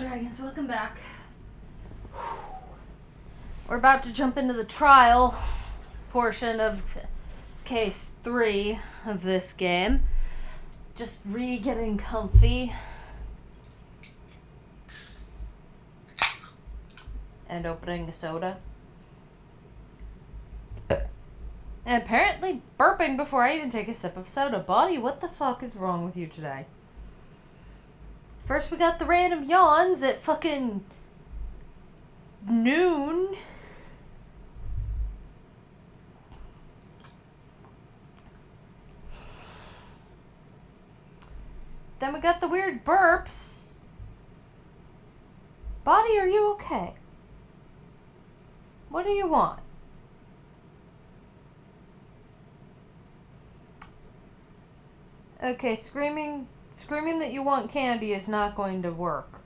Dragons, welcome back. We're about to jump into the trial portion of case 3 of this game. Just getting comfy. And opening a soda. And apparently burping before I even take a sip of soda. Body, what the fuck is wrong with you today? First we got the random yawns at fucking noon. Then we got the weird burps. Body, are you okay? What do you want? Okay, screaming that you want candy is not going to work.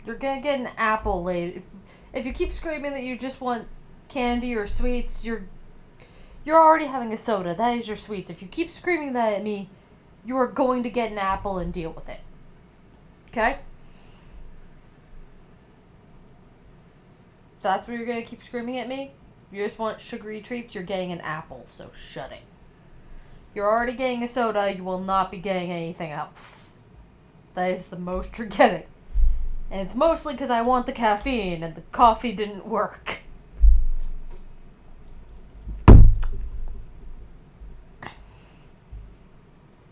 You're gonna get an apple later. If you keep screaming that you just want candy or sweets, you're already having a soda. That is your sweets. If you keep screaming that at me, you are going to get an apple and deal with it. Okay? If that's what you're gonna keep screaming at me, you just want sugary treats, you're getting an apple, so shut it. You're already getting a soda, you will not be getting anything else. That is the most you're getting. And it's mostly because I want the caffeine and the coffee didn't work.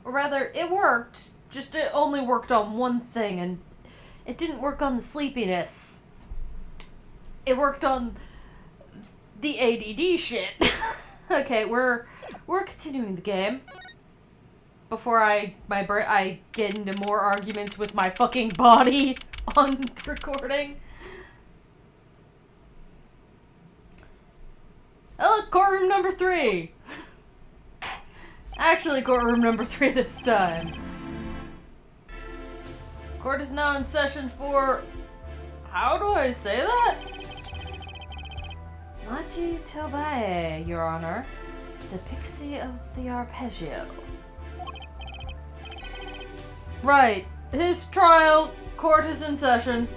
Or rather, it worked, just it only worked on one thing, and it didn't work on the sleepiness. It worked on the ADD shit. Okay, we're continuing the game. Before I get into more arguments with my fucking body on recording. Oh look, courtroom number 3. Actually, courtroom number 3 this time. Court is now in session for... How do I say that? Machi Tobae, Your Honor. The Pixie of the Arpeggio. Right. His trial. Court is in session.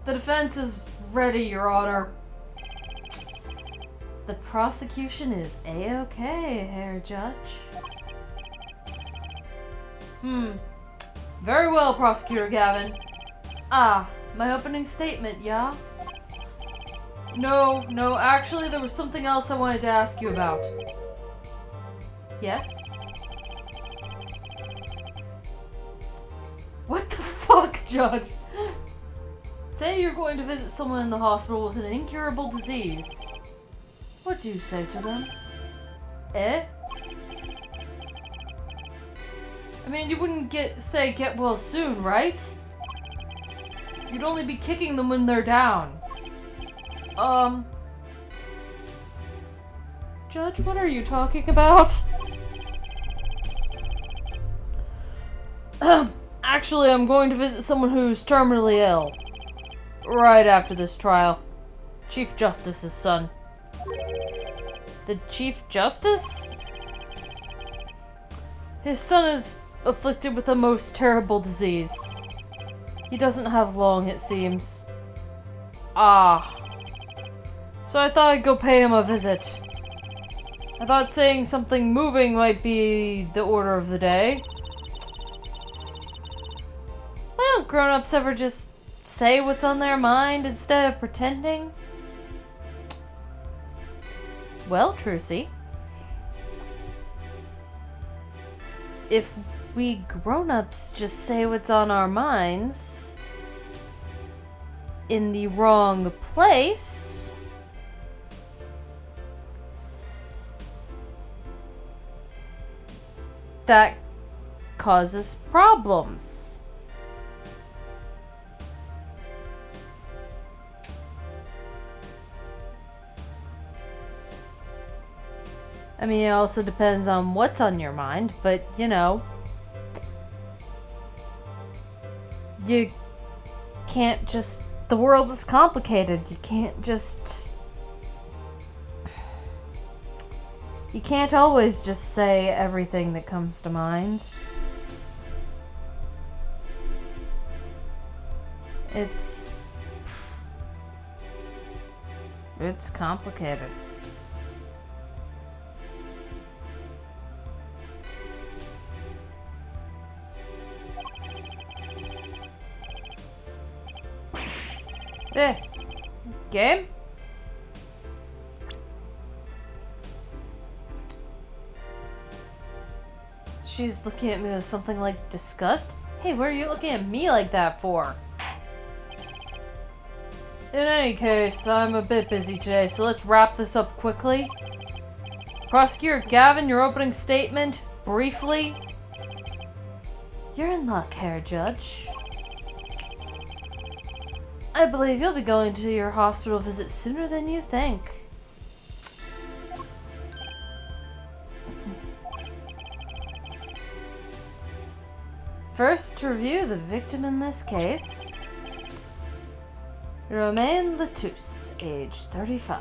The defense is ready, Your Honor. The prosecution is A-okay, Herr Judge. Very well, Prosecutor Gavin. Ah, my opening statement, yeah? No, actually there was something else I wanted to ask you about. Yes? What the fuck, Judge? Say you're going to visit someone in the hospital with an incurable disease. What do you say to them? Eh? I mean, you wouldn't say get well soon, right? You'd only be kicking them when they're down. Judge, what are you talking about? Actually, I'm going to visit someone who's terminally ill. Right after this trial. Chief Justice's son. The Chief Justice? His son is afflicted with a most terrible disease. He doesn't have long, it seems. Ah. So I thought I'd go pay him a visit. I thought saying something moving might be the order of the day. Why don't grown-ups ever just say what's on their mind instead of pretending? Well, Trucy, if we grown-ups just say what's on our minds in the wrong place, that causes problems. I mean, it also depends on what's on your mind, but, you know, you can't just... The world is complicated. You can't just... You can't always just say everything that comes to mind. It's complicated. Game? She's looking at me with something like disgust. Hey, what are you looking at me like that for? In any case, I'm a bit busy today, so let's wrap this up quickly. Prosecutor Gavin, your opening statement, briefly. You're in luck here, Judge. I believe you'll be going to your hospital visit sooner than you think. First, to review the victim in this case. Romain Latouche, age 35.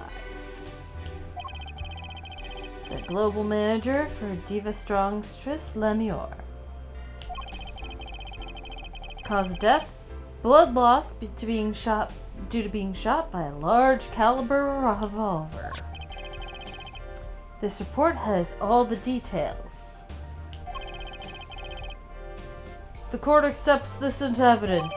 The global manager for Diva Strongstress Lemure. Cause of death: blood loss due to being shot by a large caliber revolver. This report has all the details. The court accepts this into evidence.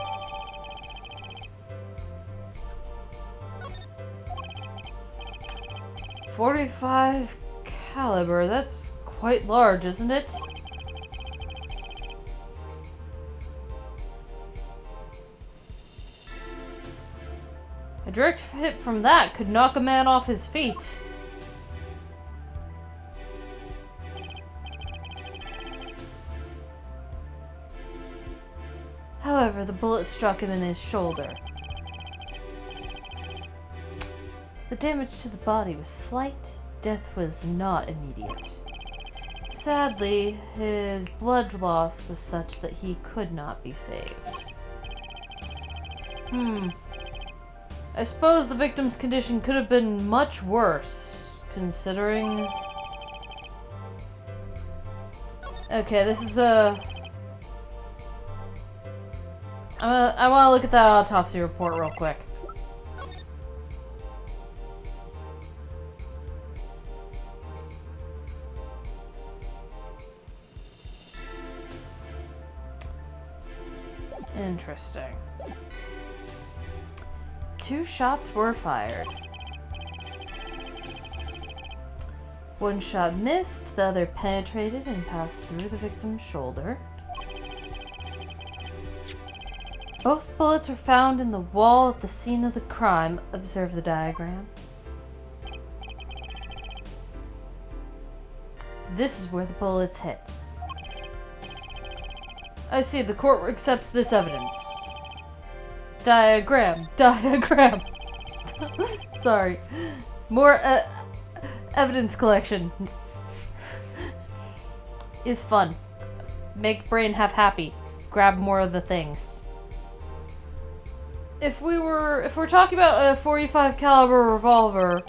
.45 caliber, that's quite large, isn't it? A direct hit from that could knock a man off his feet. However, the bullet struck him in his shoulder. The damage to the body was slight. Death was not immediate. Sadly, his blood loss was such that he could not be saved. I suppose the victim's condition could have been much worse, considering... Okay, this is a... I want to look at that autopsy report real quick. Interesting. 2 shots were fired. One shot missed, the other penetrated and passed through the victim's shoulder. Both bullets were found in the wall at the scene of the crime. Observe the diagram. This is where the bullets hit. I see, the court accepts this evidence. Diagram. Sorry. More evidence collection is fun. Make brain have happy. Grab more of the things. If we're talking about a .45 caliber revolver,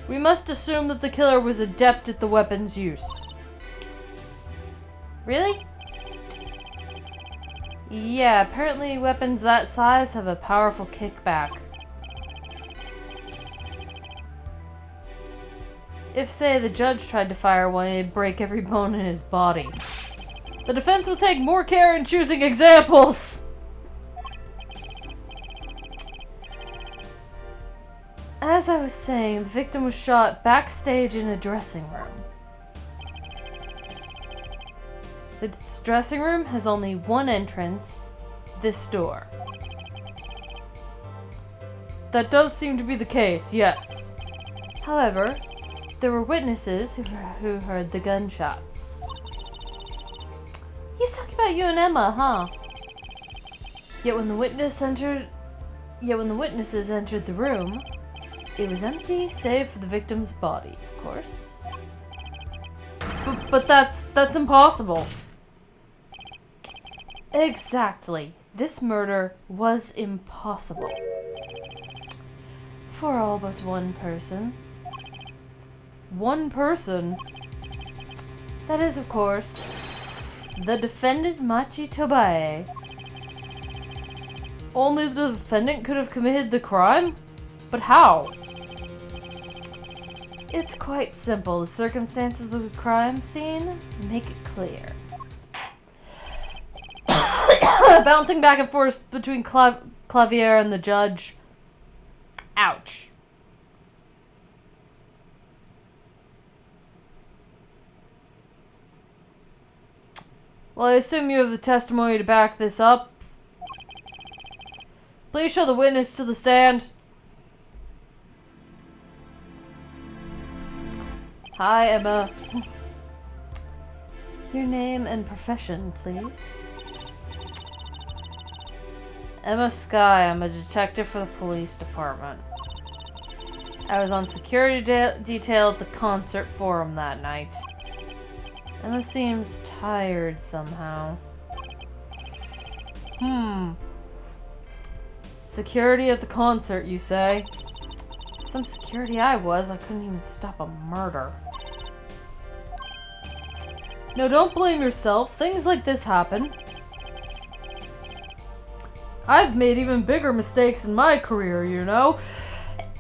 we must assume that the killer was adept at the weapon's use. Really? Yeah, apparently weapons that size have a powerful kickback. If, say, the judge tried to fire one, it'd break every bone in his body. The defense will take more care in choosing examples! As I was saying, the victim was shot backstage in a dressing room. This dressing room has only one entrance, this door. That does seem to be the case, yes. However, there were witnesses who heard the gunshots. He's talking about you and Emma, huh? Yet when the witnesses entered the room, it was empty, save for the victim's body, of course. But that's impossible. Exactly. This murder was impossible. For all but one person. One person? That is, of course, the defendant Machi Tobae. only the defendant could have committed the crime? But how? It's quite simple. The circumstances of the crime scene make it clear. Bouncing back and forth between Clavier and the judge. Ouch. Well, I assume you have the testimony to back this up. Please show the witness to the stand. Hi, Emma. Your name and profession, please. Emma Skye. I'm a detective for the police department. I was on security detail at the concert forum that night. Emma seems tired somehow. Security at the concert, you say? Some security I was. I couldn't even stop a murder. No, don't blame yourself. Things like this happen. I've made even bigger mistakes in my career, you know?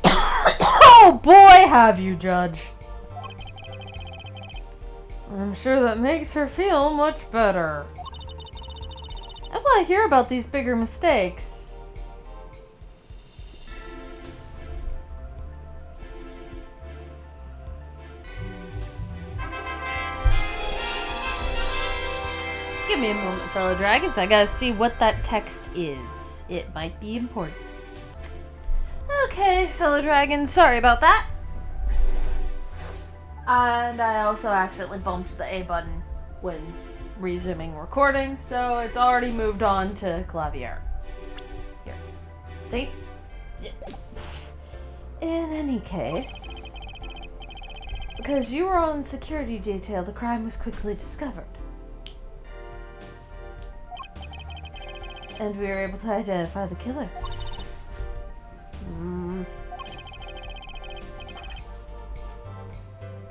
Oh boy, have you, Judge. I'm sure that makes her feel much better. I want to hear about these bigger mistakes. Give me a moment, fellow dragons. I gotta see what that text is. It might be important. Okay, fellow dragons, sorry about that. And I also accidentally bumped the A button when resuming recording, so it's already moved on to Clavier. Here. See? In any case, because you were on security detail, the crime was quickly discovered. And we were able to identify the killer.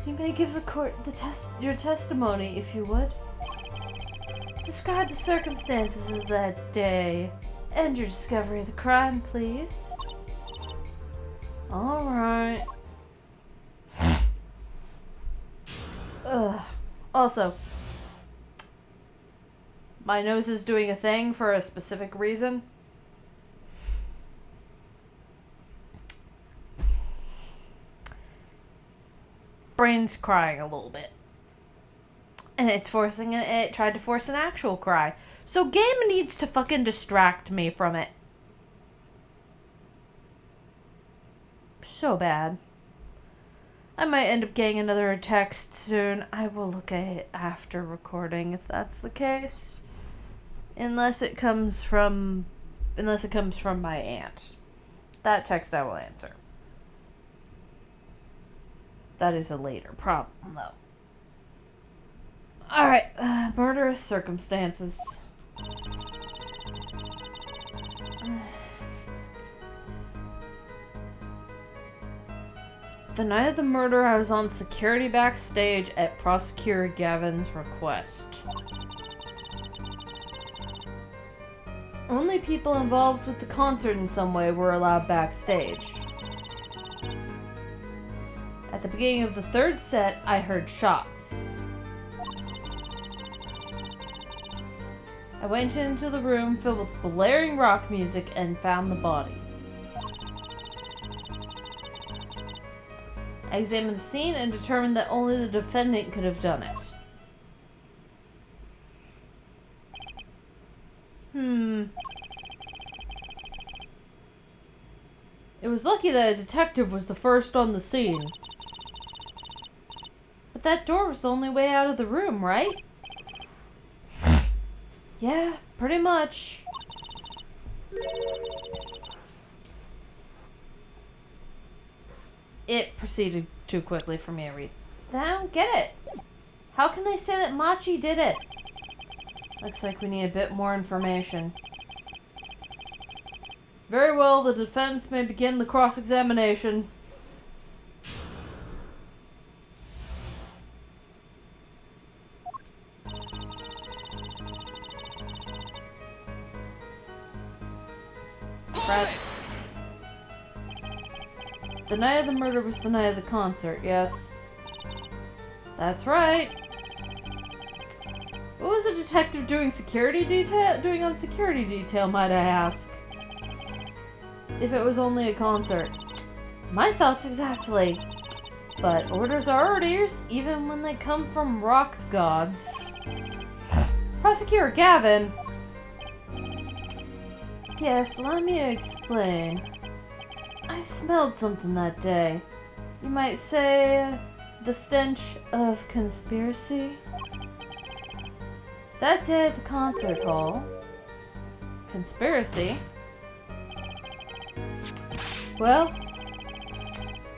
You may give the court your testimony, if you would. Describe the circumstances of that day and your discovery of the crime, please. All right. Also, my nose is doing a thing for a specific reason. Brain's crying a little bit. And it tried to force an actual cry. So game needs to fucking distract me from it. So bad. I might end up getting another text soon. I will look at it after recording if that's the case. Unless it comes from my aunt. That text I will answer. That is a later problem, though. Alright, murderous circumstances. The night of the murder, I was on security backstage at Prosecutor Gavin's request. Only people involved with the concert in some way were allowed backstage. At the beginning of the third set, I heard shots. I went into the room filled with blaring rock music and found the body. I examined the scene and determined that only the defendant could have done it. It was lucky that a detective was the first on the scene. But that door was the only way out of the room, right? Yeah, pretty much. It proceeded too quickly for me to read. I don't get it. How can they say that Machi did it? Looks like we need a bit more information. Very well, the defense may begin the cross-examination. Press. The night of the murder was the night of the concert, yes. That's right. What was a detective doing on security detail, might I ask? If it was only a concert. My thoughts exactly. But orders are orders, even when they come from rock gods. Prosecutor Gavin. Yes, allow me to explain. I smelled something that day. You might say the stench of conspiracy. That day at the concert hall. Conspiracy? Well,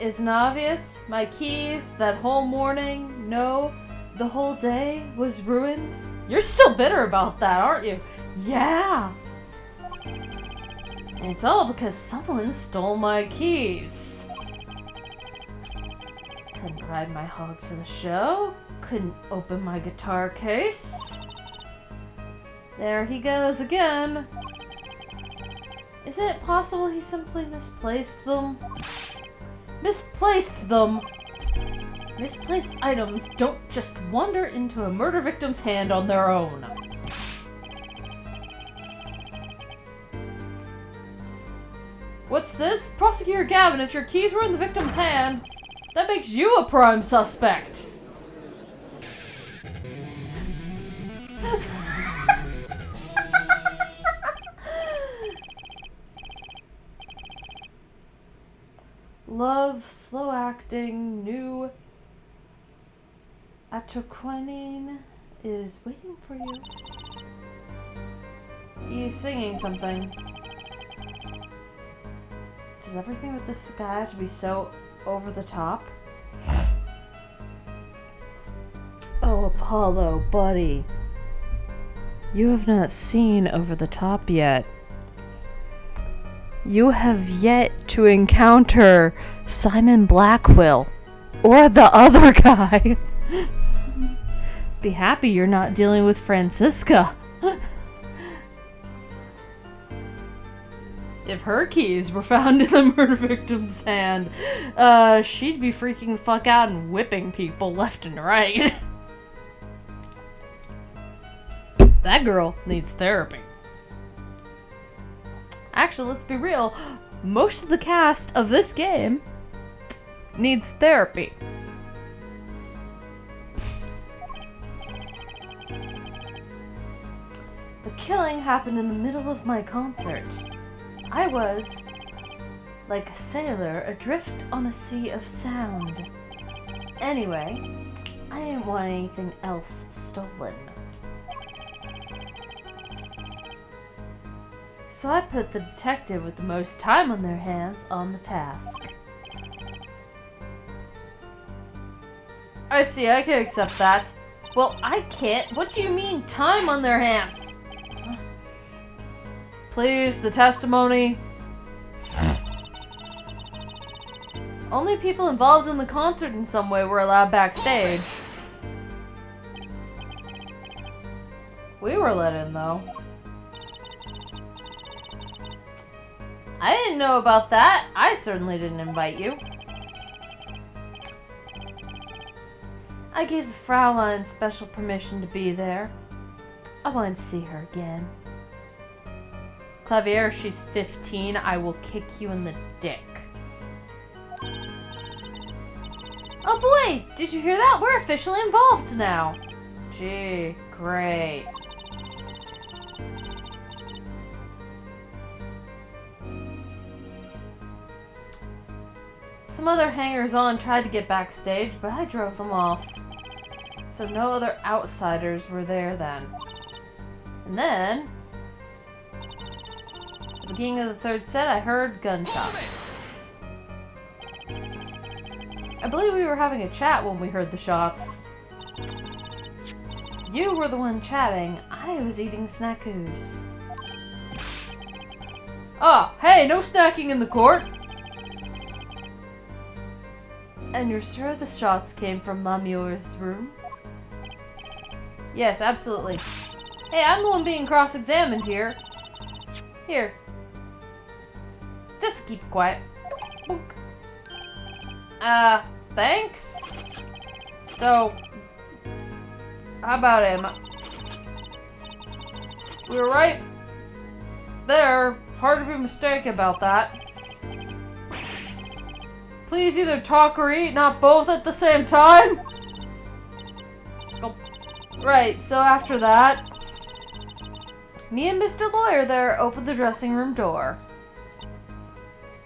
isn't obvious? My keys, that whole morning, no, the whole day was ruined. You're still bitter about that, aren't you? Yeah! And it's all because someone stole my keys. Couldn't ride my hog to the show. Couldn't open my guitar case. There he goes again. Isn't it possible he simply misplaced them? Misplaced them! Misplaced items don't just wander into a murder victim's hand on their own. What's this? Prosecutor Gavin, if your keys were in the victim's hand, that makes you a prime suspect. Love, slow acting, new Atoquinine is waiting for you. He's singing something. Does everything with this guy have to be so over the top? Oh, Apollo, buddy. You have not seen over the top yet. You have yet to encounter Simon Blackwell or the other guy. Be happy you're not dealing with Francisca. If her keys were found in the murder victim's hand, she'd be freaking the fuck out and whipping people left and right. That girl needs therapy. Actually, let's be real. Most of the cast of this game needs therapy. The killing happened in the middle of my concert. I was, like a sailor, adrift on a sea of sound. Anyway, I didn't want anything else stolen. So I put the detective with the most time on their hands on the task. I see, I can accept that. Well, I can't. What do you mean, time on their hands? Please, the testimony. Only people involved in the concert in some way were allowed backstage. We were let in, though. I didn't know about that. I certainly didn't invite you. I gave the Fraulein special permission to be there. I wanted to see her again. Clavier, she's 15. I will kick you in the dick. Oh boy, did you hear that? We're officially involved now. Gee, great. Some other hangers-on tried to get backstage, but I drove them off. So no other outsiders were there then. And then, at the beginning of the third set, I heard gunshots. I believe we were having a chat when we heard the shots. You were the one chatting. I was eating snackoos. Oh, hey, no snacking in the court! And you're sure the shots came from Mamur's room? Yes, absolutely. Hey, I'm the one being cross-examined here. Here. Just keep it quiet. Boink. Thanks. So, how about him? We were right there. Hard to be mistaken about that. Please either talk or eat, not both at the same time. Oh. Right, so after that, me and Mr. Lawyer there opened the dressing room door.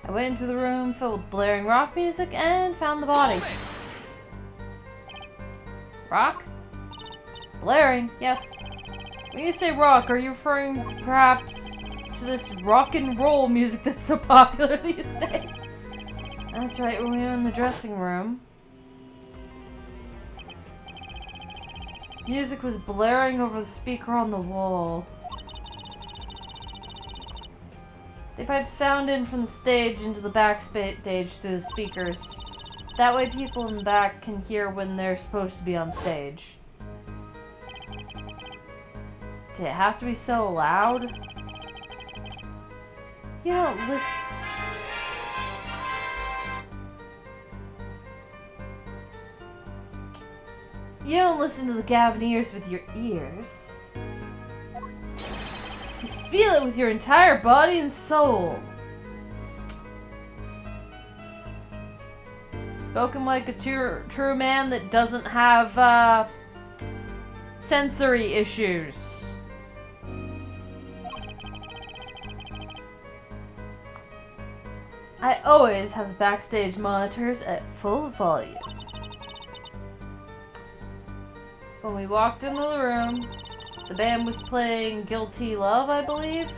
I went into the room filled with blaring rock music and found the body. Rock? Blaring, yes. When you say rock, are you referring perhaps to this rock and roll music that's so popular these days? That's right, when we were in the dressing room, music was blaring over the speaker on the wall. They pipe sound in from the stage into the backstage through the speakers. That way people in the back can hear when they're supposed to be on stage. Did it have to be so loud? You don't listen. You don't listen to the Gavineers with your ears. You feel it with your entire body and soul. Spoken like a true man that doesn't have sensory issues. I always have the backstage monitors at full volume. When we walked into the room, the band was playing Guilty Love, I believe,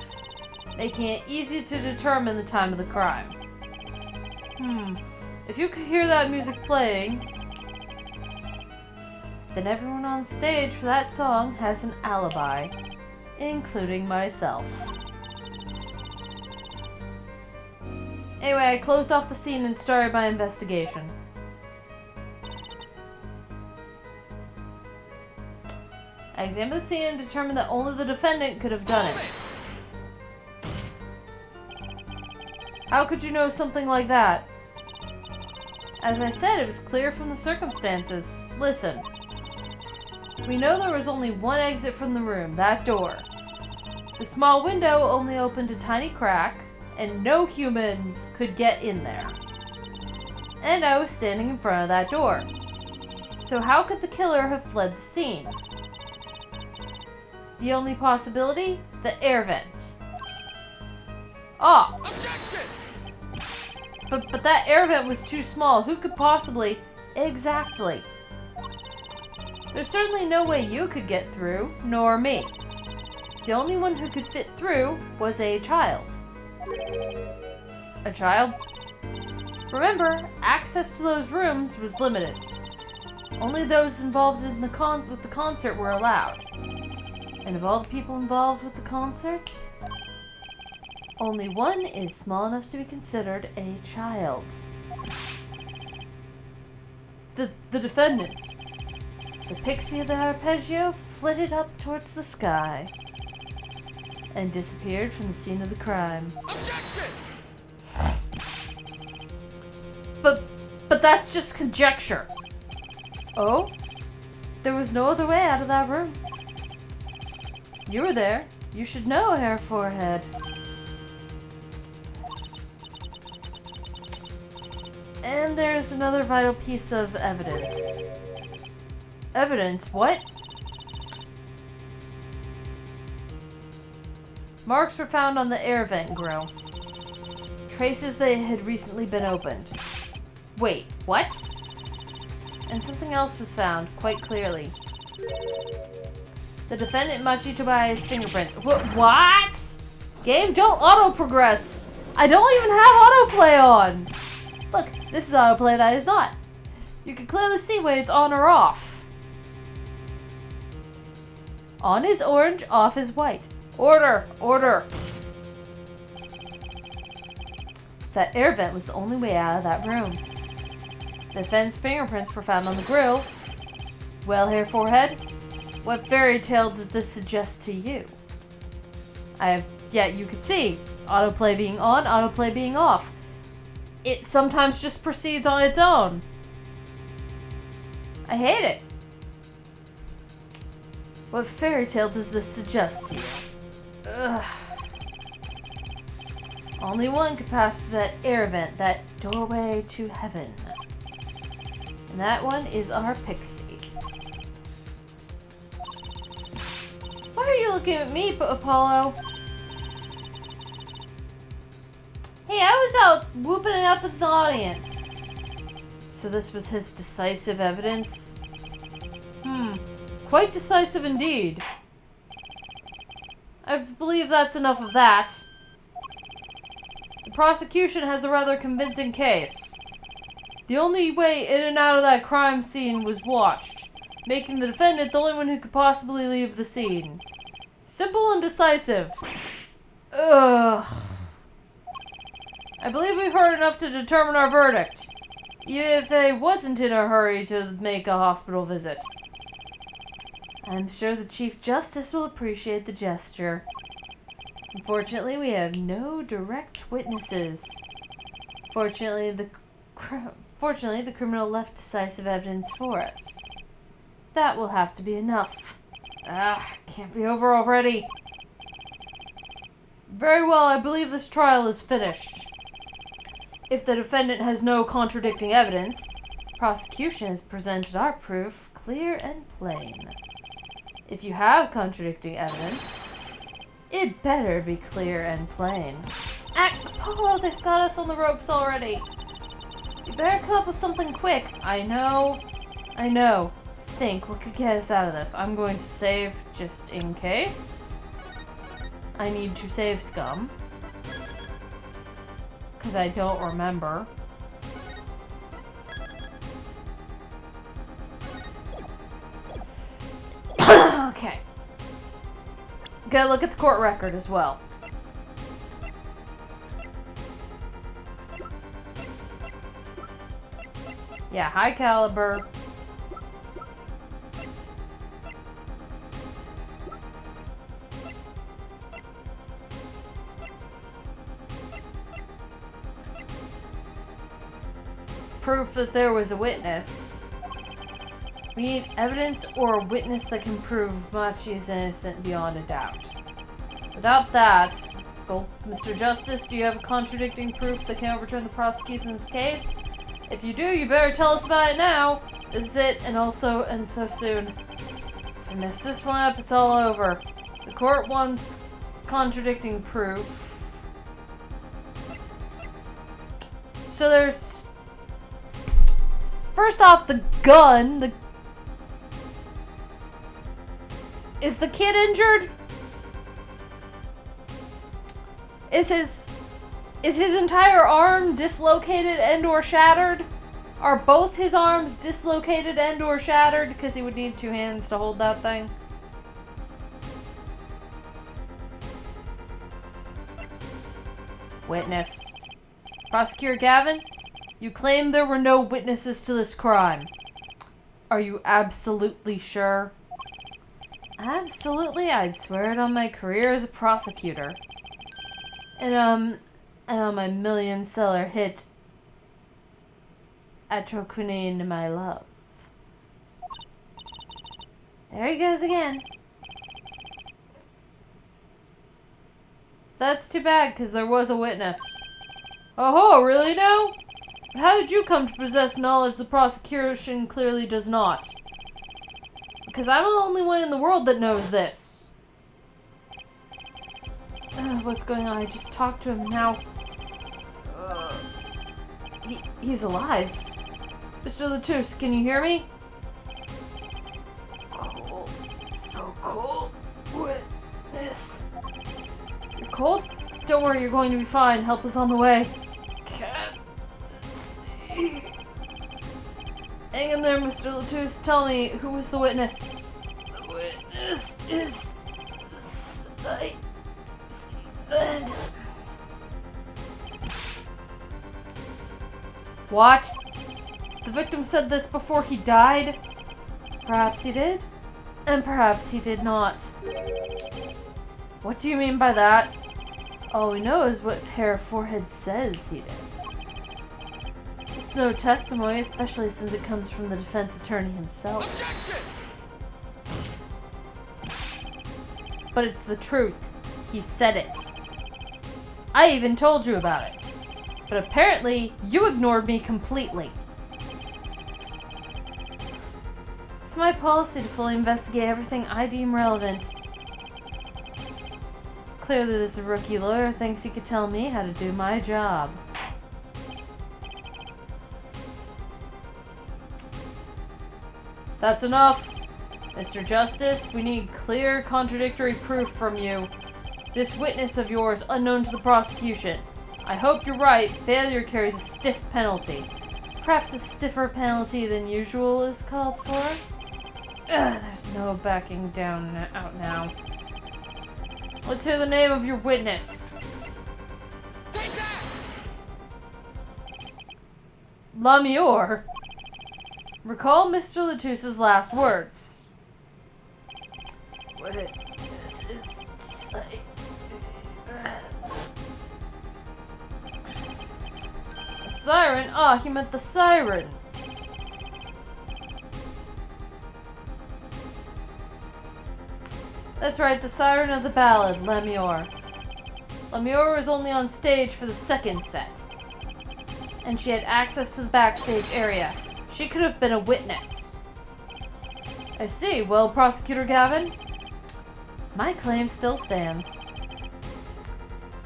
making it easy to determine the time of the crime. If you could hear that music playing, then everyone on stage for that song has an alibi, including myself. Anyway, I closed off the scene and started my investigation. I examined the scene and determined that only the defendant could have done it. How could you know something like that? As I said, it was clear from the circumstances. Listen. We know there was only one exit from the room, that door. The small window only opened a tiny crack, and no human could get in there. And I was standing in front of that door. So how could the killer have fled the scene? The only possibility? The air vent. Ah! But that air vent was too small. Who could possibly... Exactly. There's certainly no way you could get through, nor me. The only one who could fit through was a child. A child? Remember, access to those rooms was limited. Only those involved in with the concert were allowed. And of all the people involved with the concert, only one is small enough to be considered a child. The defendant. The pixie of the arpeggio flitted up towards the sky and disappeared from the scene of the crime. But that's just conjecture. Oh? There was no other way out of that room. You were there. You should know, Hair Forehead. And there's another vital piece of evidence. Evidence? What? Marks were found on the air vent grill. Traces that it had recently been opened. Wait, what? And something else was found, quite clearly. The defendant Machitobaya's fingerprints. What? Game, don't auto-progress. I don't even have autoplay on. Look, this is autoplay, that is not. You can clearly see when it's on or off. On is orange, off is white. Order! Order! That air vent was the only way out of that room. The defendant's fingerprints were found on the grill. Well, Hair Forehead, what fairy tale does this suggest to you? Yeah, you can see. Autoplay being on, autoplay being off. It sometimes just proceeds on its own. I hate it. What fairy tale does this suggest to you? Ugh. Only one could pass through that air vent, that doorway to heaven. And that one is our pixie. Why are you looking at me, Apollo? Hey, I was out whooping it up in the audience. So this was his decisive evidence? Quite decisive indeed. I believe that's enough of that. The prosecution has a rather convincing case. The only way in and out of that crime scene was watched, making the defendant the only one who could possibly leave the scene. Simple and decisive. Ugh. I believe we've heard enough to determine our verdict. If I wasn't in a hurry to make a hospital visit. I'm sure the Chief Justice will appreciate the gesture. Unfortunately, we have no direct witnesses. Fortunately, the criminal left decisive evidence for us. That will have to be enough. Can't be over already. Very well, I believe this trial is finished. If the defendant has no contradicting evidence, prosecution has presented our proof clear and plain. If you have contradicting evidence, it better be clear and plain. Apollo, they've got us on the ropes already. You better come up with something quick. I know. Think what could get us out of this. I'm going to save just in case. I need to save scum. Because I don't remember. Okay. Gotta look at the court record as well. Yeah, high caliber. Proof that there was a witness. We need evidence or a witness that can prove Machi is innocent beyond a doubt. Without that, well, Mr. Justice, do you have contradicting proof that can overturn the prosecution's case? If you do, you better tell us about it now. This is it, and so soon. If you mess this one up, it's all over. The court wants contradicting proof. So there's... First off, the gun. Is the kid injured? Is his entire arm dislocated and or shattered? Are both his arms dislocated and or shattered? Because he would need two hands to hold that thing. Witness. Prosecutor Gavin, you claim there were no witnesses to this crime. Are you absolutely sure? Absolutely, I'd swear it on my career as a prosecutor. And on my million-seller hit, Atroquinine, My Love. There he goes again. That's too bad, because there was a witness. Oh, really now? But how did you come to possess knowledge the prosecution clearly does not? Because I'm the only one in the world that knows this. What's going on? I just talked to him now. He's alive. Mr. Latouche, can you hear me? Cold. So cold. Witness. You're cold? Don't worry, you're going to be fine. Help is on the way. Can't see. Hang in there, Mr. Latouche. Tell me, who was the witness? The witness is... What? The victim said this before he died? Perhaps he did, and perhaps he did not. What do you mean by that? All we know is what Herr Forehead says he did. It's no testimony, especially since it comes from the defense attorney himself. Objection! But it's the truth. He said it. I even told you about it. But apparently, you ignored me completely. It's my policy to fully investigate everything I deem relevant. Clearly, this rookie lawyer thinks he could tell me how to do my job. That's enough. Mr. Justice, we need clear, contradictory proof from you. This witness of yours, unknown to the prosecution. I hope you're right. Failure carries a stiff penalty. Perhaps a stiffer penalty than usual is called for? There's no backing down out now. Let's hear the name of your witness. Take that! Lamior. Recall Mr. Latusse's last words. Witness is a siren? Ah, he meant the siren. That's right, the siren of the ballad, Lamior. Lamior was only on stage for the second set, and she had access to the backstage area. She could have been a witness. I see. Well, Prosecutor Gavin, my claim still stands.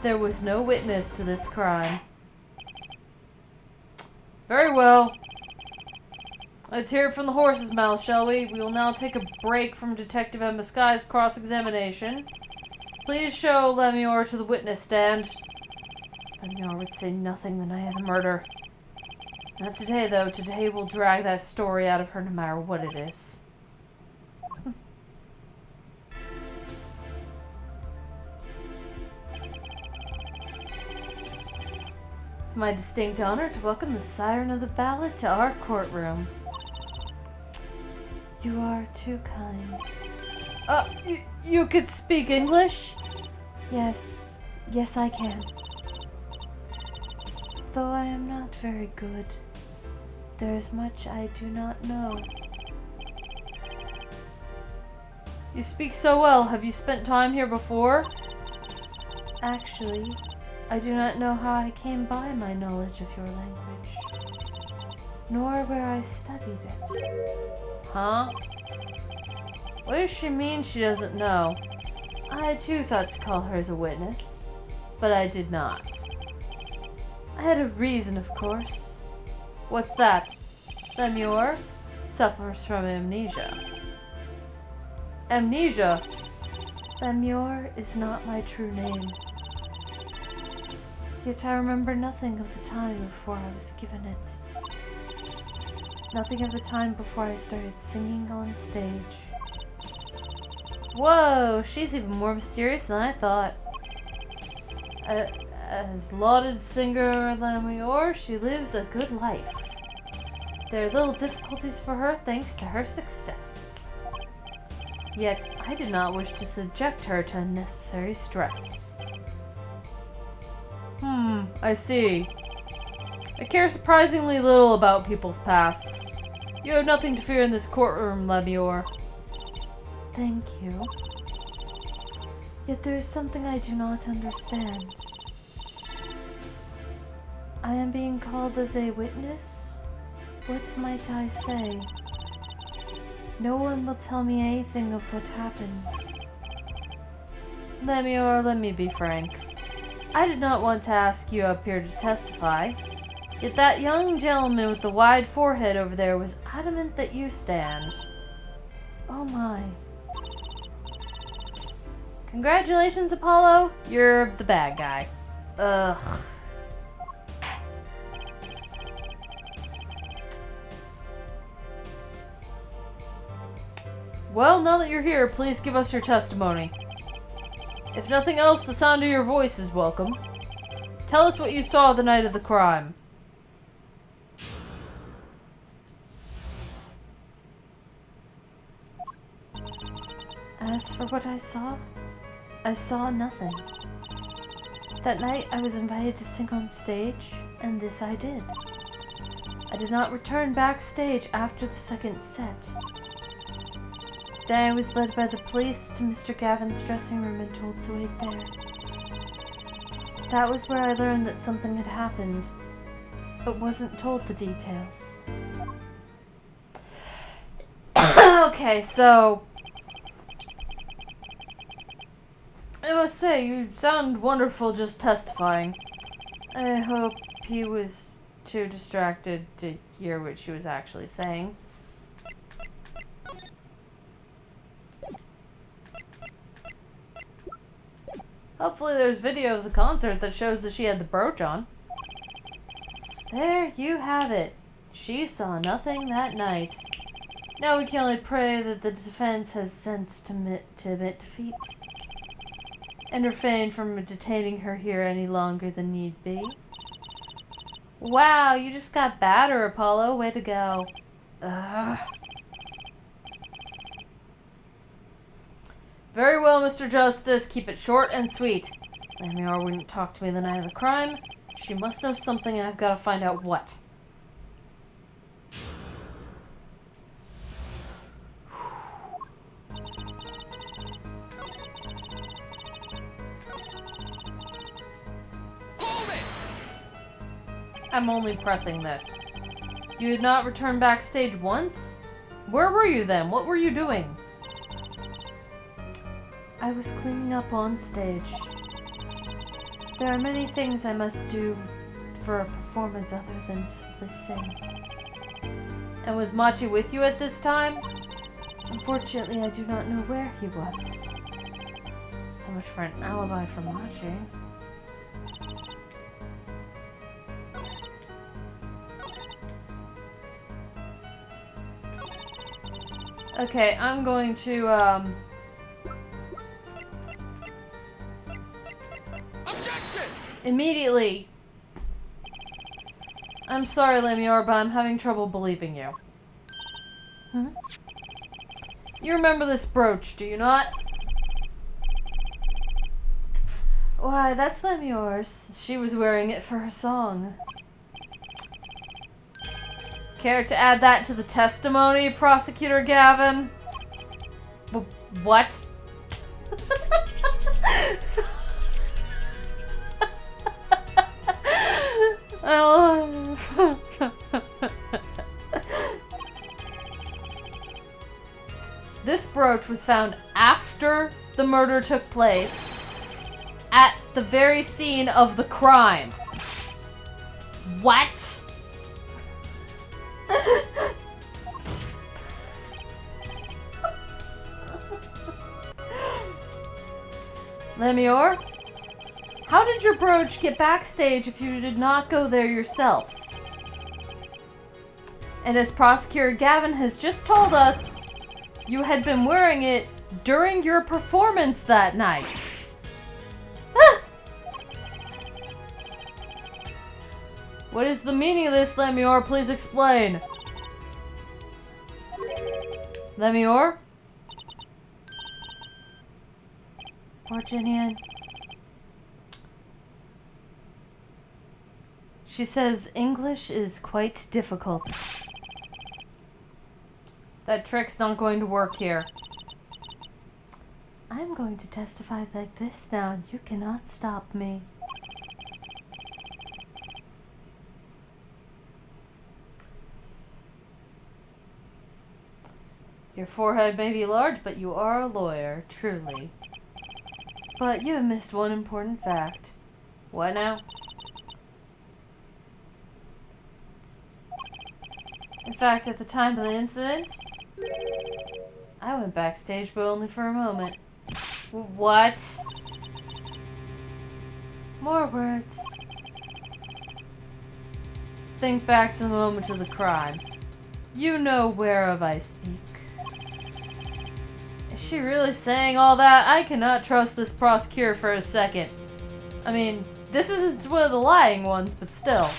There was no witness to this crime. Very well. Let's hear it from the horse's mouth, shall we? We will now take a break from Detective Emma Sky's cross-examination. Please show Lamior to the witness stand. Lamior would say nothing the night of the murder. Not today, though. Today we'll drag that story out of her no matter what it is. It's my distinct honor to welcome the siren of the ballad to our courtroom. You are too kind. You could speak English? Yes. Yes, I can. Though I am not very good, there is much I do not know. You speak so well. Have you spent time here before? Actually, I do not know how I came by my knowledge of your language, nor where I studied it. Huh? What does she mean she doesn't know? I too thought to call her as a witness, but I did not. I had a reason, of course. What's that? Lamior suffers from amnesia. Amnesia? Lamior is not my true name. Yet I remember nothing of the time before I was given it. Nothing of the time before I started singing on stage. Whoa, she's even more mysterious than I thought. As lauded singer Lamior, she lives a good life. There are little difficulties for her thanks to her success. Yet, I did not wish to subject her to unnecessary stress. I see. I care surprisingly little about people's pasts. You have nothing to fear in this courtroom, Lamior. Thank you. Yet there is something I do not understand. I am being called as a witness? What might I say? No one will tell me anything of what happened. Lamior, let me be frank. I did not want to ask you up here to testify. Yet that young gentleman with the wide forehead over there was adamant that you stand. Oh my. Congratulations, Apollo. You're the bad guy. Ugh. Well, now that you're here, please give us your testimony. If nothing else, the sound of your voice is welcome. Tell us what you saw the night of the crime. As for what I saw nothing. That night, I was invited to sing on stage, and this I did. I did not return backstage after the second set. Then I was led by the police to Mr. Gavin's dressing room and told to wait there. That was where I learned that something had happened, but wasn't told the details. Okay, so I must say, you sound wonderful just testifying. I hope he was too distracted to hear what she was actually saying. Hopefully there's video of the concert that shows that she had the brooch on. There you have it. She saw nothing that night. Now we can only pray that the defense has sense to admit defeat and refrain from detaining her here any longer than need be. Wow, you just got badder, Apollo. Way to go. Ugh. Very well, Mr. Justice. Keep it short and sweet. Lamior wouldn't talk to me the night of the crime. She must know something and I've got to find out what. I'm only pressing this. You did not return backstage once? Where were you then? What were you doing? I was cleaning up on stage. There are many things I must do for a performance other than simply sing. And was Machi with you at this time? Unfortunately, I do not know where he was. So much for an alibi for Machi. Okay, I'm going to, Objection! Immediately. I'm sorry, Lamior, but I'm having trouble believing you. Hmm? You remember this brooch, do you not? Why, that's Lamior's. She was wearing it for her song. Care to add that to the testimony, Prosecutor Gavin? What? This brooch was found after the murder took place, at the very scene of the crime. What? Lamior? How did your brooch get backstage if you did not go there yourself? And as Prosecutor Gavin has just told us, you had been wearing it during your performance that night. What is the meaning of this, Lamior? Please explain. Lamior? Poor Jinian. She says English is quite difficult. That trick's not going to work here. I'm going to testify like this now, and you cannot stop me. Your forehead may be large, but you are a lawyer, truly. But you have missed one important fact. What now? In fact, at the time of the incident, I went backstage, but only for a moment. What? More words. Think back to the moment of the crime. You know whereof I speak. Is she really saying all that? I cannot trust this prosecutor for a second. I mean, this isn't one of the lying ones, but still.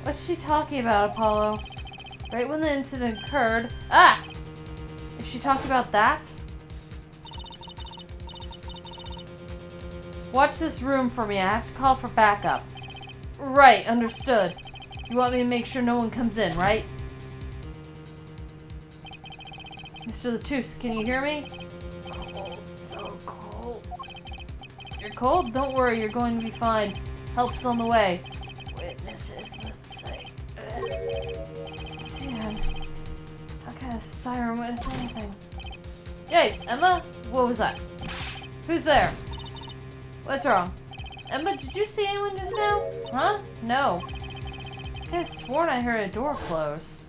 What's she talking about, Apollo? Right when the incident occurred. Ah! Is she talking about that? Watch this room for me. I have to call for backup. Right, understood. You want me to make sure no one comes in, right? Mr. Latouche, can you hear me? Cold, so cold. You're cold? Don't worry, you're going to be fine. Help's on the way. Witnesses the site. Sian. How can a siren witness anything? Yikes, Emma? What was that? Who's there? What's wrong? Emma, did you see anyone just now? Huh? No. I could have sworn I heard a door close.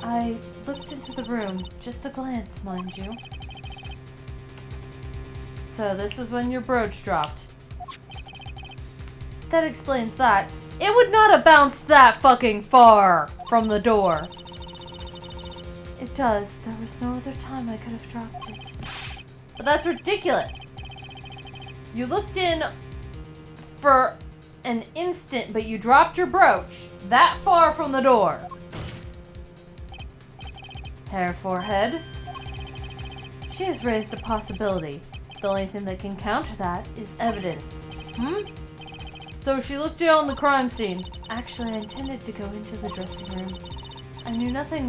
I looked into the room, just a glance, mind you. So this was when your brooch dropped. That explains that. It would not have bounced that fucking far from the door. It does. There was no other time I could have dropped it. But that's ridiculous. You looked in for an instant, but you dropped your brooch that far from the door. Hair forehead. She has raised a possibility. The only thing that can counter that is evidence. So she looked down the crime scene. Actually, I intended to go into the dressing room. I knew nothing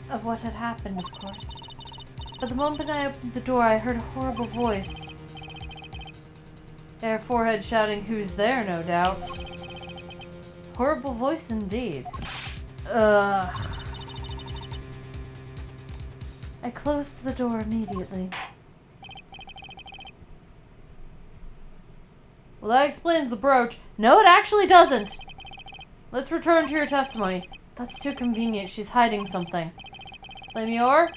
of what had happened, of course. But the moment I opened the door, I heard a horrible voice. Hair forehead shouting, "Who's there?" no doubt. Horrible voice indeed. Ugh. I closed the door immediately. Well, that explains the brooch. No, it actually doesn't. Let's return to your testimony. That's too convenient. She's hiding something. Lemior?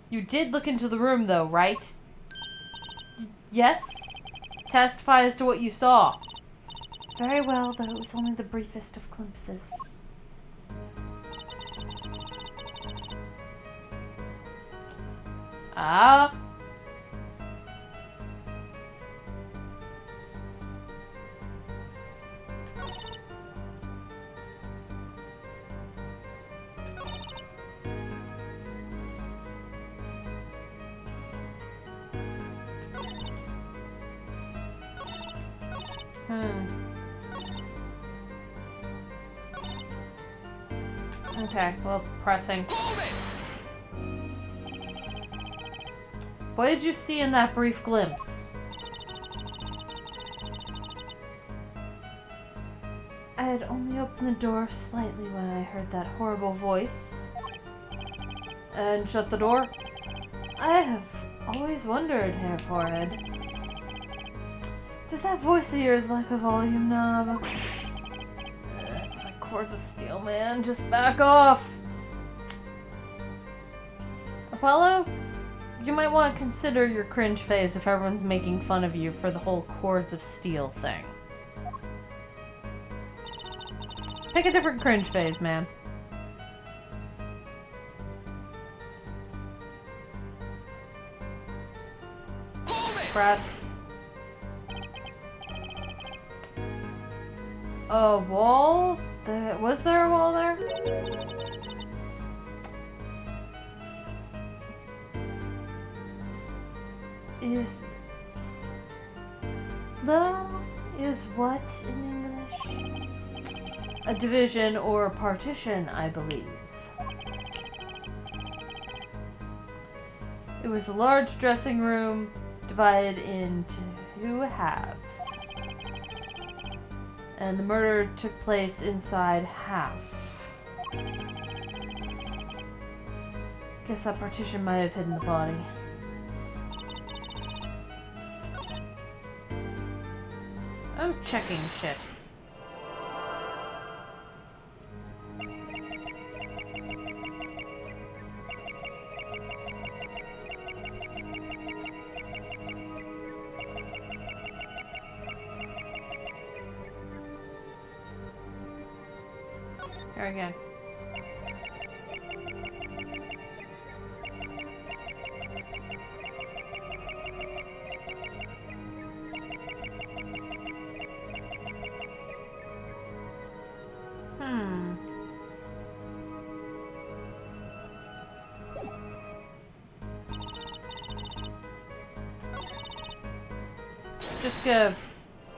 You did look into the room, though, right? Yes? Testify as to what you saw. Very well, though it was only the briefest of glimpses. Ah. Okay, well, pressing. What did you see in that brief glimpse? I had only opened the door slightly when I heard that horrible voice. And shut the door? I have always wondered, Hair Forehead. Does that voice of yours lack a volume knob? That's my cords of steel, man. Just back off. Apollo? You might want to consider your cringe phase if everyone's making fun of you for the whole cords of steel thing. Pick a different cringe phase, man. Press. A wall? Was there a wall there? Is what in English? A division or partition, I believe. It was a large dressing room divided into 2 halves. And the murder took place inside half. Guess that partition might have hidden the body. I'm checking shit. Here again. just gonna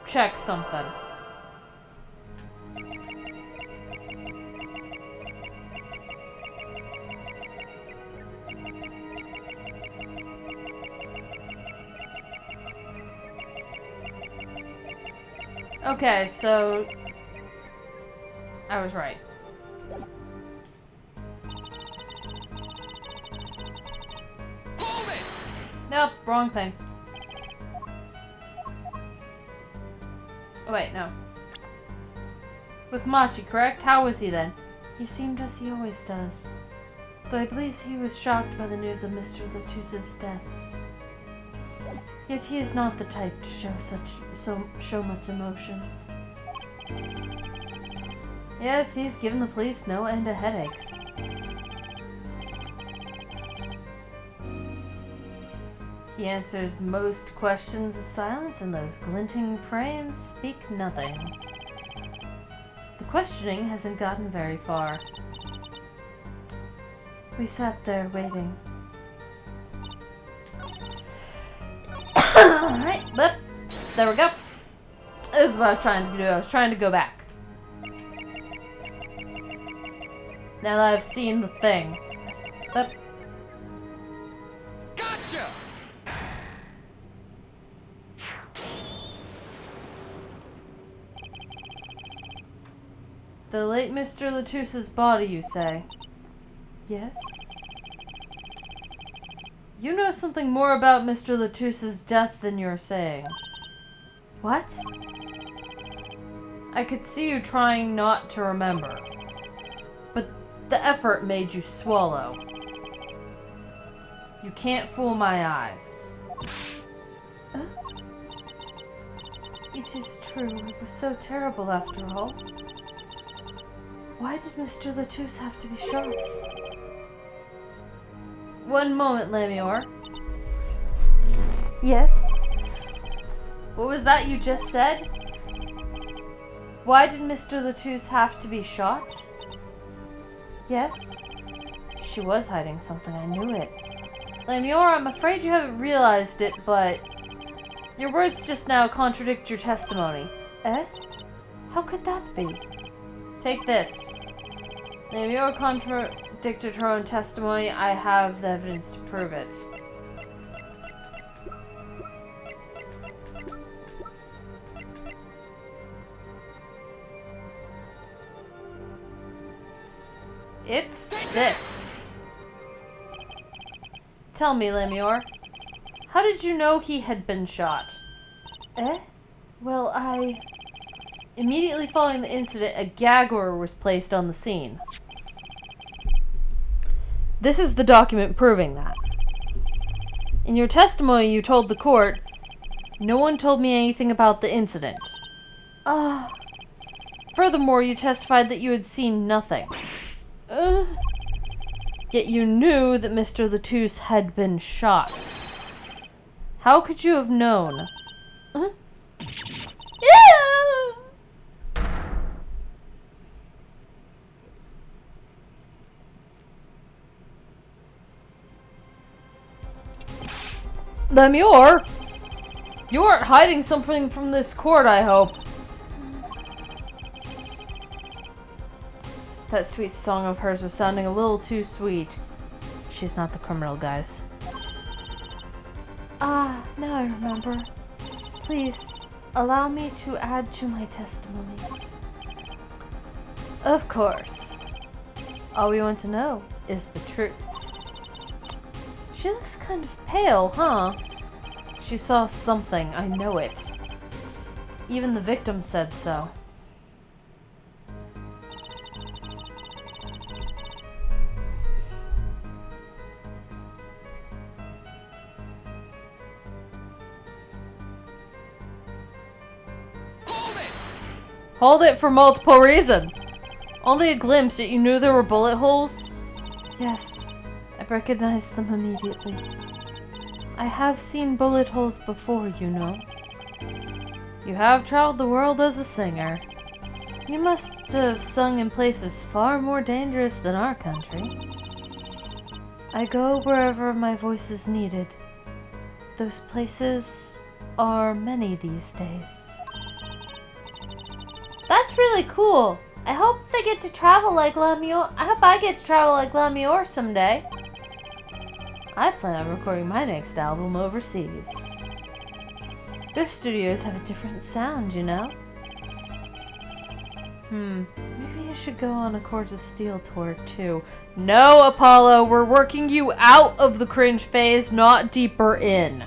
check something. Okay, so I was right. Hold it! Nope, wrong thing. Oh wait, no. With Machi, correct? How was he then? He seemed as he always does. Though I believe he was shocked by the news of Mr. Latus's death. Yet he is not the type to show much emotion. Yes, he's given the police no end of headaches. He answers most questions with silence, and those glinting frames speak nothing. The questioning hasn't gotten very far. We sat there waiting. Alright, blip. There we go. This is what I was trying to do. I was trying to go back. Now that I've seen the thing. Blip. Gotcha! The late Mr. Latus's body, you say? Yes? You know something more about Mr. Latus's death than you're saying. What? I could see you trying not to remember. But the effort made you swallow. You can't fool my eyes. It is true. It was so terrible after all. Why did Mr. Latus have to be shot? One moment, Lamior. Yes? What was that you just said? Why did Mr. Latus have to be shot? Yes? She was hiding something, I knew it. Lamior, I'm afraid you haven't realized it, but your words just now contradict your testimony. Eh? How could that be? Take this. Lamior contradicted her own testimony. I have the evidence to prove it. It's this. Tell me, Lamior, how did you know he had been shot? Eh? Well, Immediately following the incident, a gag order was placed on the scene. This is the document proving that. In your testimony, you told the court, no one told me anything about the incident. Furthermore, you testified that you had seen nothing. Yet you knew that Mr. Latus had been shot. How could you have known? Lamior, you aren't hiding something from this court, I hope. That sweet song of hers was sounding a little too sweet. She's not the criminal, guys. Now I remember. Please, allow me to add to my testimony. Of course. All we want to know is the truth. She looks kind of pale, huh? She saw something, I know it. Even the victim said so. Hold it for multiple reasons. Only a glimpse, yet you knew there were bullet holes? Yes, I recognized them immediately. I have seen bullet holes before, you know. You have traveled the world as a singer. You must have sung in places far more dangerous than our country. I go wherever my voice is needed. Those places are many these days. That's really cool. I hope they get to travel like Lamior. I hope I get to travel like Lamior someday. I plan on recording my next album overseas. Their studios have a different sound, you know? Maybe I should go on a Chords of Steel tour too. No, Apollo, we're working you out of the cringe phase, not deeper in.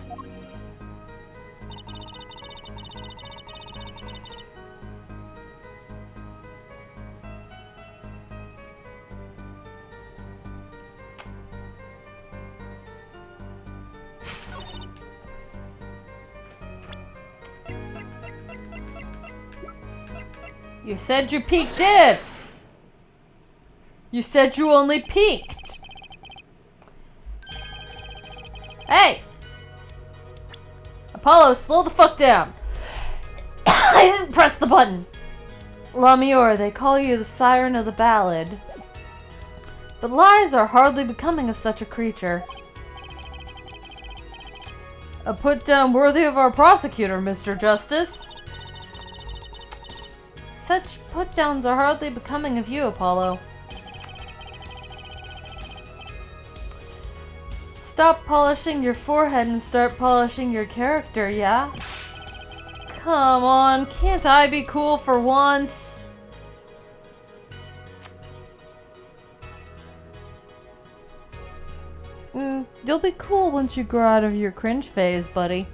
You said you peaked in! You said you only peaked! Hey! Apollo, slow the fuck down! I didn't press the button! Lamior, they call you the siren of the ballad. But lies are hardly becoming of such a creature. A put-down worthy of our prosecutor, Mr. Justice. Such put-downs are hardly becoming of you, Apollo. Stop polishing your forehead and start polishing your character, yeah? Come on, can't I be cool for once? You'll be cool once you grow out of your cringe phase, buddy.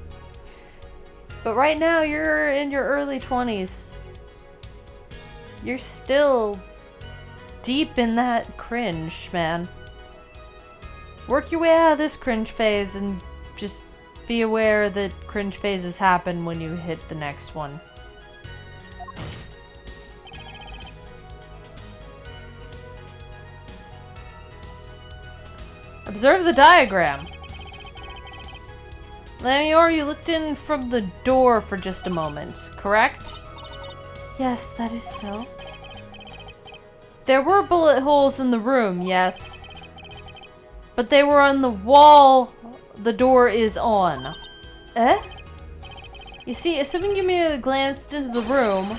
But right now, you're in your early 20s. You're still deep in that cringe, man. Work your way out of this cringe phase and just be aware that cringe phases happen when you hit the next one. Observe the diagram. Lamior, you looked in from the door for just a moment, correct? Yes, that is so. There were bullet holes in the room, yes. But they were on the wall the door is on. Eh? You see, assuming you merely glanced into the room,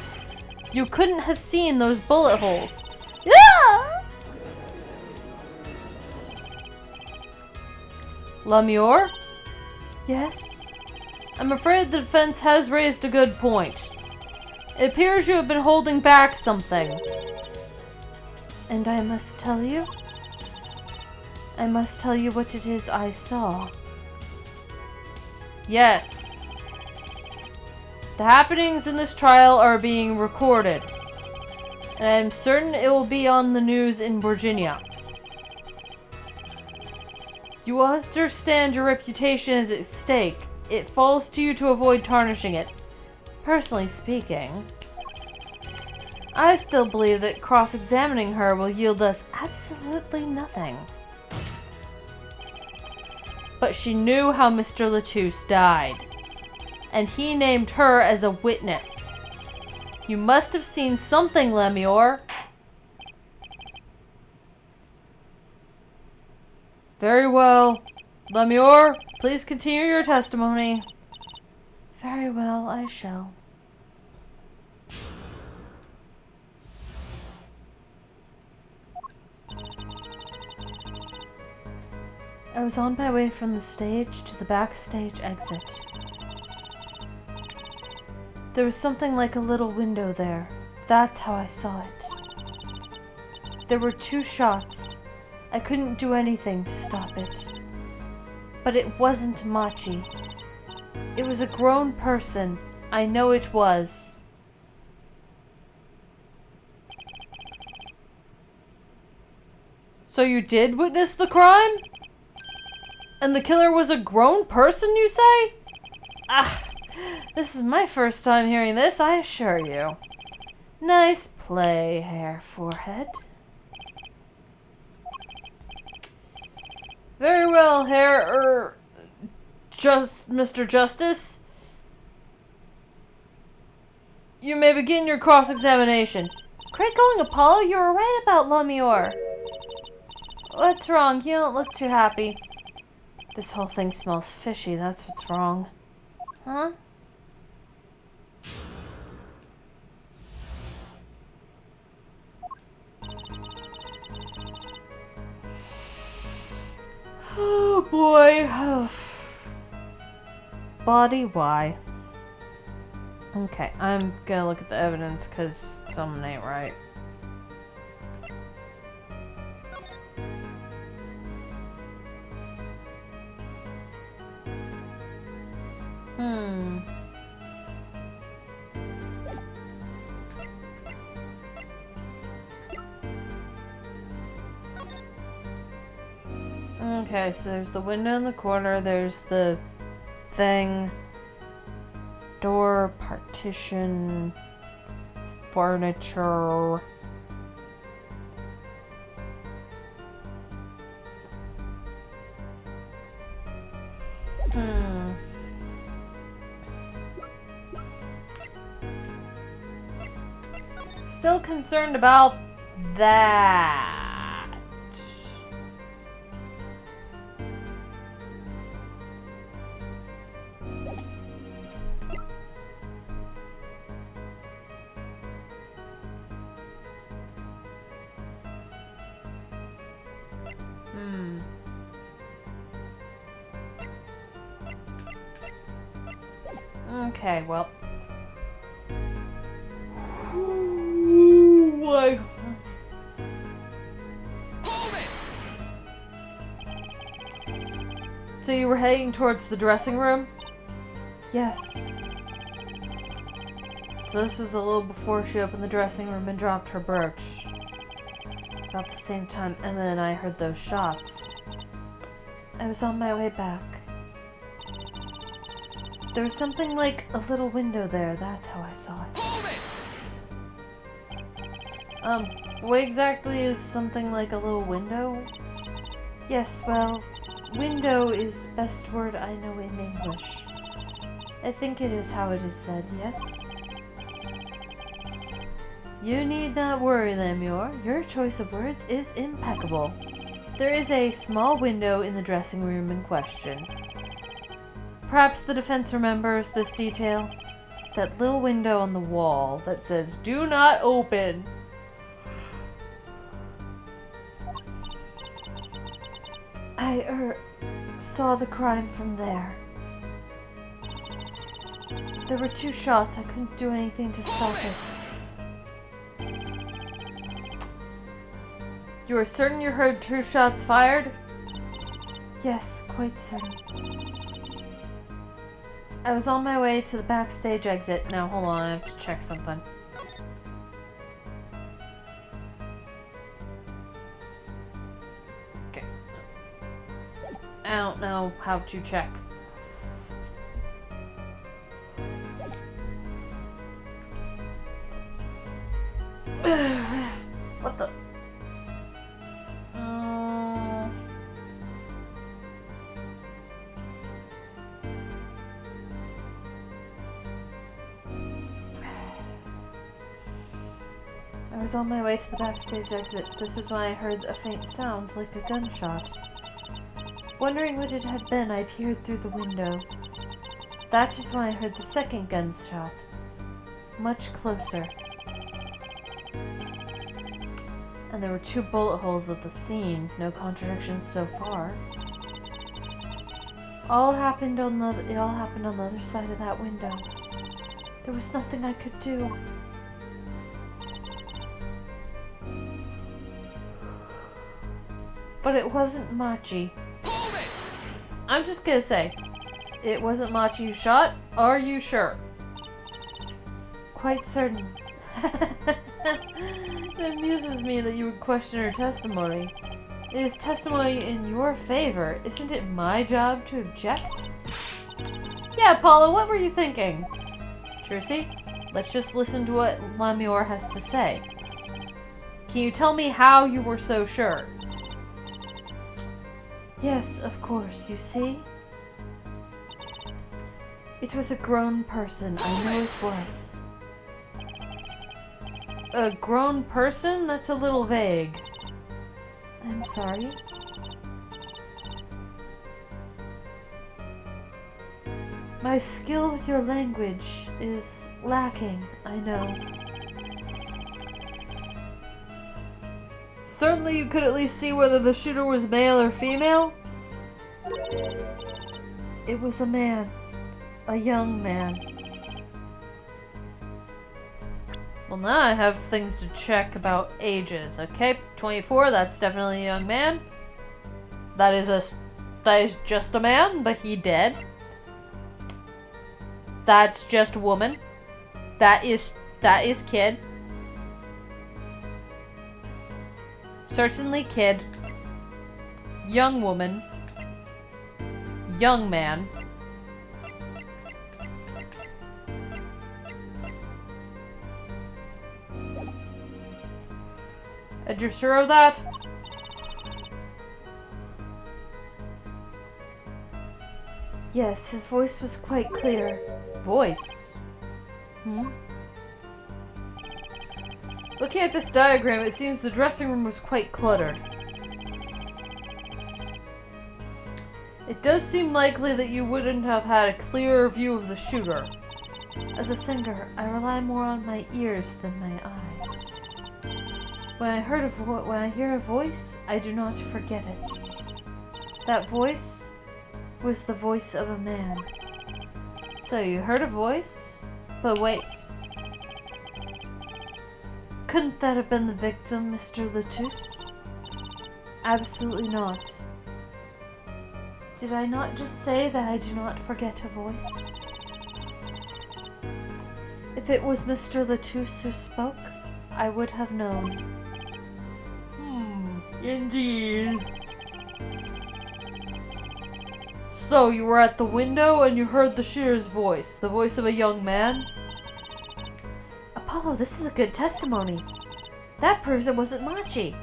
you couldn't have seen those bullet holes. Ah! Lamior? Yes? I'm afraid the defense has raised a good point. It appears you have been holding back something. And I must tell you? I must tell you what it is I saw. Yes. The happenings in this trial are being recorded. And I am certain it will be on the news in Virginia. You understand your reputation is at stake. It falls to you to avoid tarnishing it. Personally speaking, I still believe that cross-examining her will yield us absolutely nothing. But she knew how Mr. Latouche died, and he named her as a witness. You must have seen something, Lamior. Very well. Lamior, please continue your testimony. Very well, I shall. I was on my way from the stage to the backstage exit. There was something like a little window there. That's how I saw it. There were 2 shots. I couldn't do anything to stop it. But it wasn't Machi. It was a grown person. I know it was. So you did witness the crime? And the killer was a grown person, you say? Ah, this is my first time hearing this, I assure you. Nice play, Hair Forehead. Very well, Mr. Justice. You may begin your cross-examination. Great going, Apollo. You were right about Lamior. What's wrong? You don't look too happy. This whole thing smells fishy, that's what's wrong. Huh? Oh boy. Body, why? Okay, I'm gonna look at the evidence because something ain't right. Okay, so there's the window in the corner, there's the thing, door, partition, furniture. Still concerned about that. Okay, well. Why? So you were heading towards the dressing room? Yes. So this was a little before she opened the dressing room and dropped her brooch. About the same time Emma and I heard those shots. I was on my way back. There was something like a little window there, that's how I saw it. What exactly is something like a little window? Yes, well, window is best word I know in English. I think it is how it is said, yes? You need not worry, Lemuel. Your choice of words is impeccable. There is a small window in the dressing room in question. Perhaps the defense remembers this detail? That little window on the wall that says, "Do not open." I saw the crime from there. There were 2 shots. I couldn't do anything to stop it. You are certain you heard 2 shots fired? Yes, quite certain. I was on my way to the backstage exit. Now, hold on, I have to check something. Okay. I don't know how to check. What the? I was on my way to the backstage exit. This was when I heard a faint sound, like a gunshot. Wondering what it had been, I peered through the window. That is when I heard the second gunshot. Much closer. And there were 2 bullet holes at the scene. No contradictions so far. It all happened on the other side of that window. There was nothing I could do. But it wasn't Machi. I'm just gonna say, it wasn't Machi who shot. Are you sure? Quite certain. It amuses me that you would question her testimony. It is testimony in your favor. Isn't it my job to object? Yeah, Paula, what were you thinking? Trucy, let's just listen to what Lemuel has to say. Can you tell me how you were so sure? Yes, of course, you see? It was a grown person, I know it was. A grown person? That's a little vague. I'm sorry? My skill with your language is lacking, I know. Certainly you could at least see whether the shooter was male or female? It was a man. A young man. Well, now I have things to check about ages. Okay, 24, that's definitely a young man. That is just a man, but he dead. That's just a woman. That is kid. Certainly kid. Young woman. Young man. And you're sure of that? Yes, his voice was quite clear. Voice? Looking at this diagram, it seems the dressing room was quite cluttered. It does seem likely that you wouldn't have had a clearer view of the shooter. As a singer, I rely more on my ears than my eyes. When I hear a voice, I do not forget it. That voice was the voice of a man. So you heard a voice? But wait. Couldn't that have been the victim, Mr. Latouche? Absolutely not. Did I not just say that I do not forget a voice? If it was Mr. Latouche who spoke, I would have known. Indeed. So, you were at the window and you heard the shooter's voice, the voice of a young man? Apollo, this is a good testimony. That proves it wasn't Machi.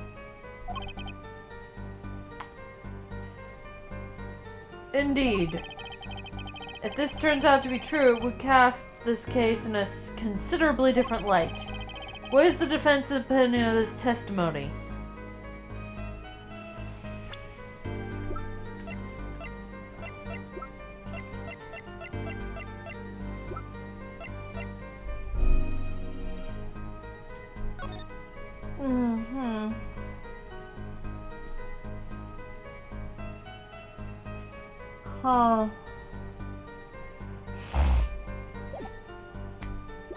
Indeed. If this turns out to be true, it would cast this case in a considerably different light. What is the defense's opinion of this testimony?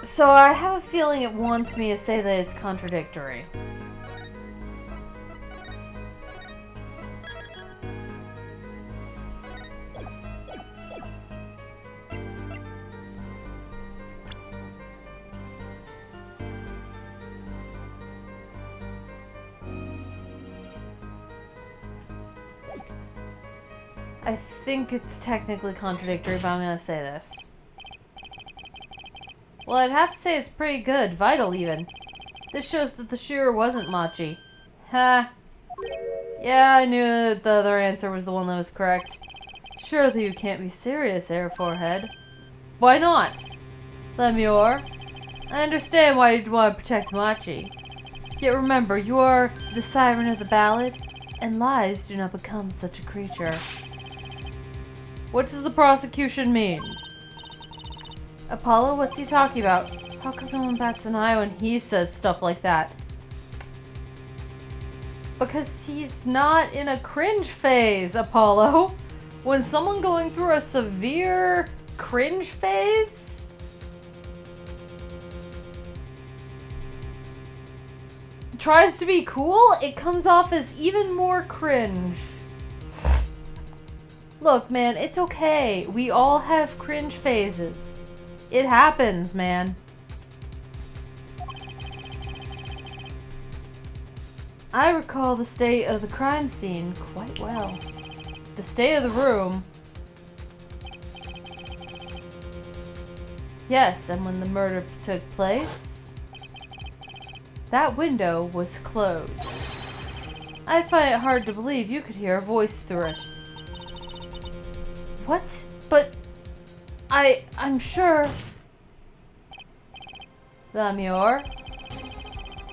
So I have a feeling it wants me to say that it's contradictory. I think it's technically contradictory, but I'm gonna say this. Well, I'd have to say it's pretty good. Vital, even. This shows that the shooter wasn't Machi. Ha. Yeah, I knew that the other answer was the one that was correct. Surely you can't be serious, Air Forehead. Why not? Lemure, I understand why you'd want to protect Machi. Yet remember, you are the siren of the ballad, and lies do not become such a creature. What does the prosecution mean? Apollo, what's he talking about? How come no one bats an eye when he says stuff like that? Because he's not in a cringe phase, Apollo. When someone going through a severe cringe phase tries to be cool, it comes off as even more cringe. Look, man, it's okay. We all have cringe phases. It happens, man. I recall the state of the crime scene quite well. The state of the room. Yes, and when the murder took place, that window was closed. I find it hard to believe you could hear a voice through it. What? But I'm sure. Lemure,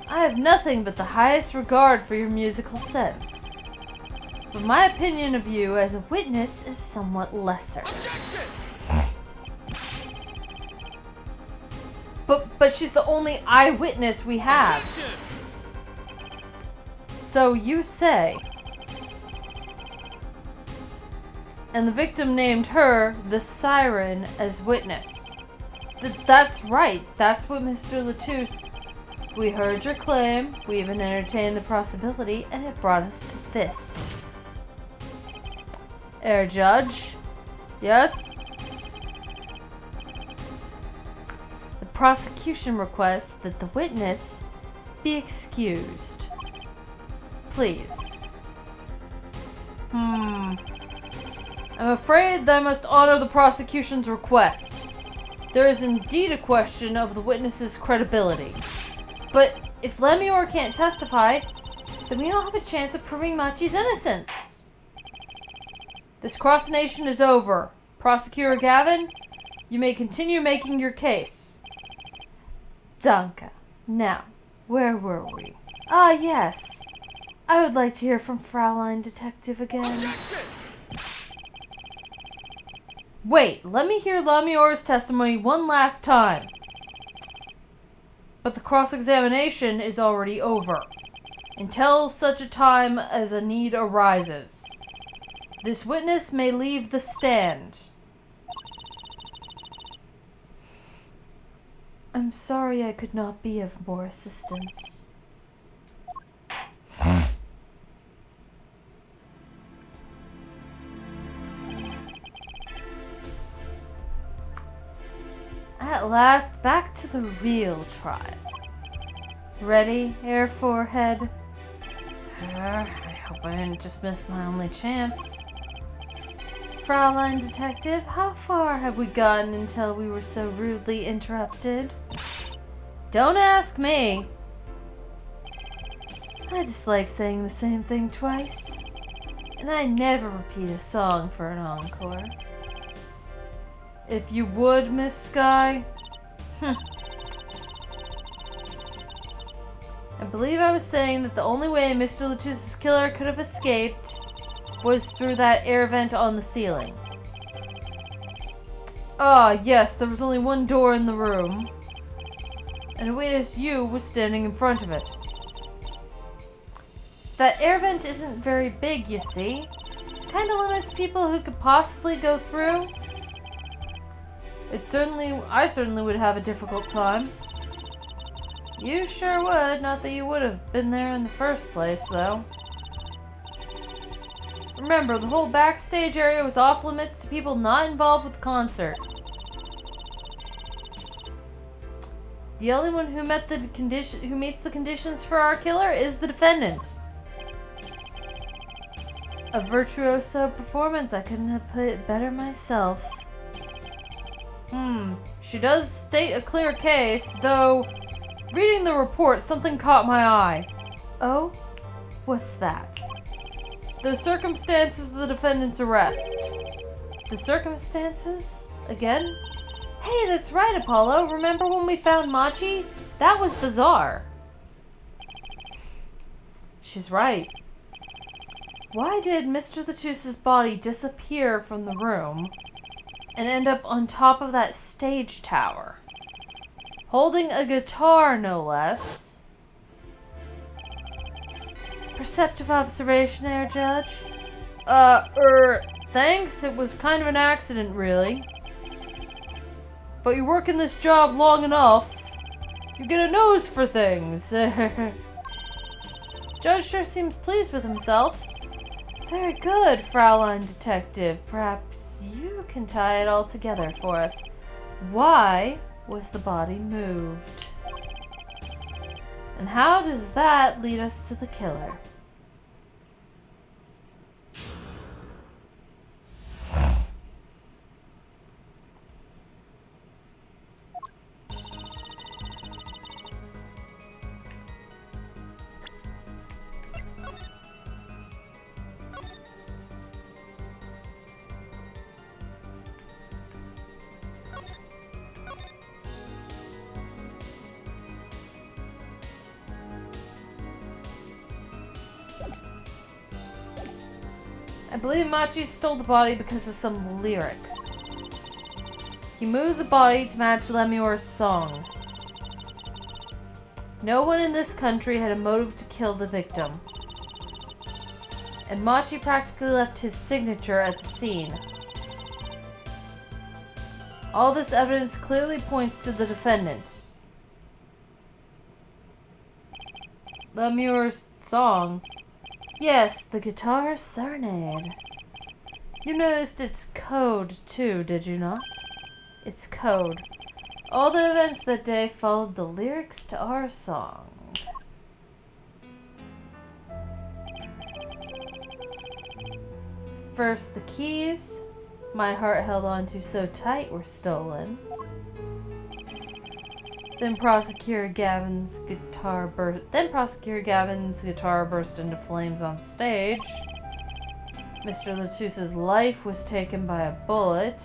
I have nothing but the highest regard for your musical sense. But my opinion of you as a witness is somewhat lesser. But she's the only eyewitness we have. So you say. And the victim named her, the Siren, as witness. That's right. That's what Mr. Latouche. We heard your claim, we even entertained the possibility, and it brought us to this. Judge? Yes? The prosecution requests that the witness be excused. Please. I'm afraid that I must honor the prosecution's request. There is indeed a question of the witness's credibility. But if Lemior can't testify, then we don't have a chance of proving Machi's innocence. This cross-nation is over. Prosecutor Gavin, you may continue making your case. Danke. Now, where were we? Ah, yes. I would like to hear from Fraulein Detective again. Objection! Wait, let me hear Lemior's testimony one last time. But the cross-examination is already over, until such a time as a need arises. This witness may leave the stand. I'm sorry I could not be of more assistance. At last, back to the real trial. Ready, Air Forehead? I hope I didn't just miss my only chance. Fraulein Detective, how far have we gotten until we were so rudely interrupted? Don't ask me. I dislike saying the same thing twice. And I never repeat a song for an encore. If you would, Miss Sky. I believe I was saying that the only way Mr. Latouche's killer could have escaped was through that air vent on the ceiling. Ah, yes, there was only one door in the room. And a witness you was standing in front of it. That air vent isn't very big, you see. Kinda limits people who could possibly go through. I certainly would have a difficult time. You sure would, not that you would have been there in the first place, though. Remember, the whole backstage area was off limits to people not involved with the concert. The only one who meets the conditions for our killer is the defendant. A virtuoso performance. I couldn't have put it better myself. She does state a clear case, though reading the report, something caught my eye. Oh? What's that? The circumstances of the defendant's arrest. The circumstances? Again? Hey, that's right, Apollo. Remember when we found Machi? That was bizarre. She's right. Why did Mr. Latouche's body disappear from the room and end up on top of that stage tower? Holding a guitar, no less. Perceptive observation there, Judge? Thanks. It was kind of an accident, really. But you work in this job long enough, you get a nose for things. Judge sure seems pleased with himself. Very good, Fraulein Detective. Perhaps you can tie it all together for us. Why was the body moved? And how does that lead us to the killer? I believe Machi stole the body because of some lyrics. He moved the body to match Lemior's song. No one in this country had a motive to kill the victim. and Machi practically left his signature at the scene. All this evidence clearly points to the defendant. Lemur's song. Yes, the guitar serenade. You noticed it's code too, did you not? It's code. All the events that day followed the lyrics to our song. First, the keys my heart held onto so tight were stolen. Then Prosecutor Gavin's guitar burst into flames on stage. Mr. Latusse's life was taken by a bullet.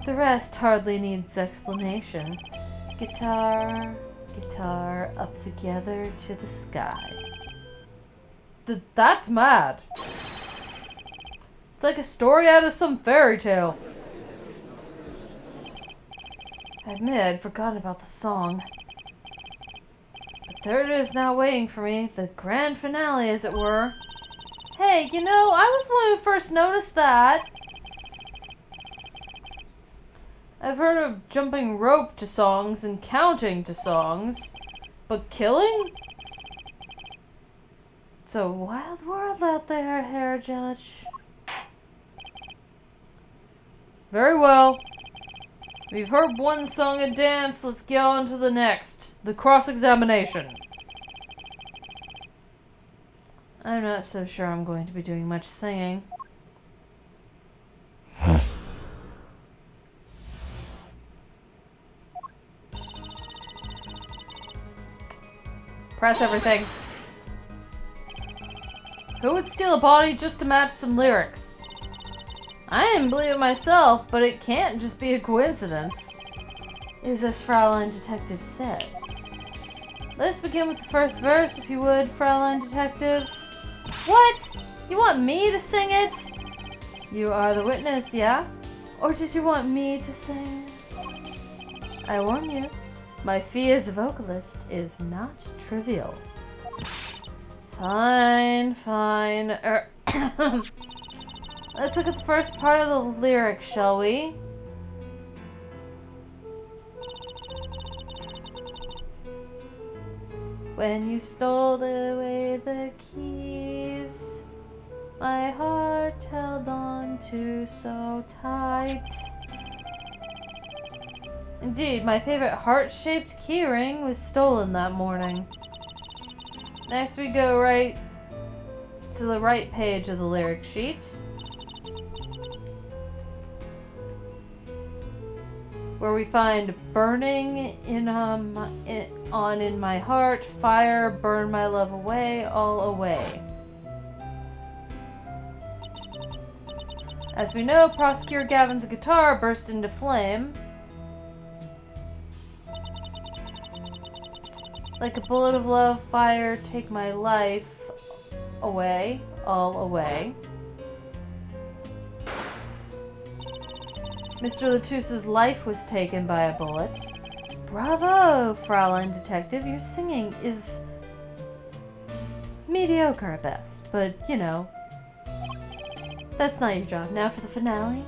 The rest hardly needs explanation. Guitar, guitar, up together to the sky. That's mad. It's like a story out of some fairy tale. I admit I'd forgotten about the song. But there it is now waiting for me, the grand finale as it were. Hey, you know, I was the one who first noticed that. I've heard of jumping rope to songs and counting to songs, but killing? It's a wild world out there, Herr Judge. Very well. We've heard one song and dance, let's get on to the next. The cross-examination. I'm not so sure I'm going to be doing much singing. Press everything. Who would steal a body just to match some lyrics? I didn't believe it myself, but it can't just be a coincidence. It is as Fraulein Detective says. Let's begin with the first verse, if you would, Fraulein Detective. What? You want me to sing it? You are the witness, yeah? Or did you want me to sing? I warn you, my fee as a vocalist is not trivial. Fine, fine. Let's look at the first part of the lyric, shall we? When you stole away the keys, my heart held on to so tight. Indeed, my favorite heart-shaped keyring was stolen that morning. Next we go right to the right page of the lyric sheet, where we find burning in my heart, fire, burn my love away, all away. As we know, Prosecutor Gavin's guitar burst into flame. Like a bullet of love, fire, take my life away, all away. Mr. Latusse's life was taken by a bullet. Bravo, Fraulein Detective. Your singing is mediocre at best, but, you know, that's not your job. Now for the finale.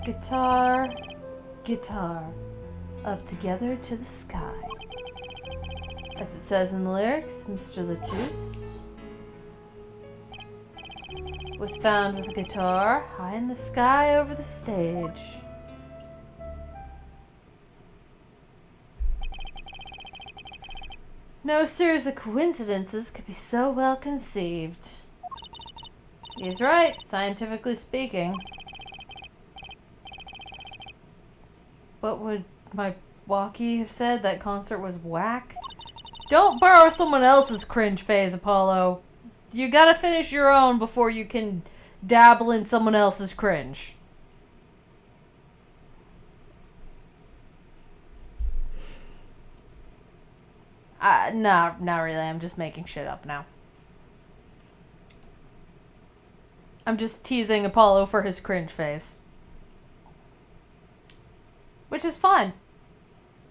Guitar, guitar, up together to the sky. As it says in the lyrics, Mr. Latusse was found with a guitar high in the sky over the stage. No series of coincidences could be so well conceived. He's right, scientifically speaking. What would my walkie have said? That concert was whack? Don't borrow someone else's cringe phase, Apollo. You gotta finish your own before you can dabble in someone else's cringe. Nah, not really. I'm just making shit up now. I'm just teasing Apollo for his cringe face. Which is fine.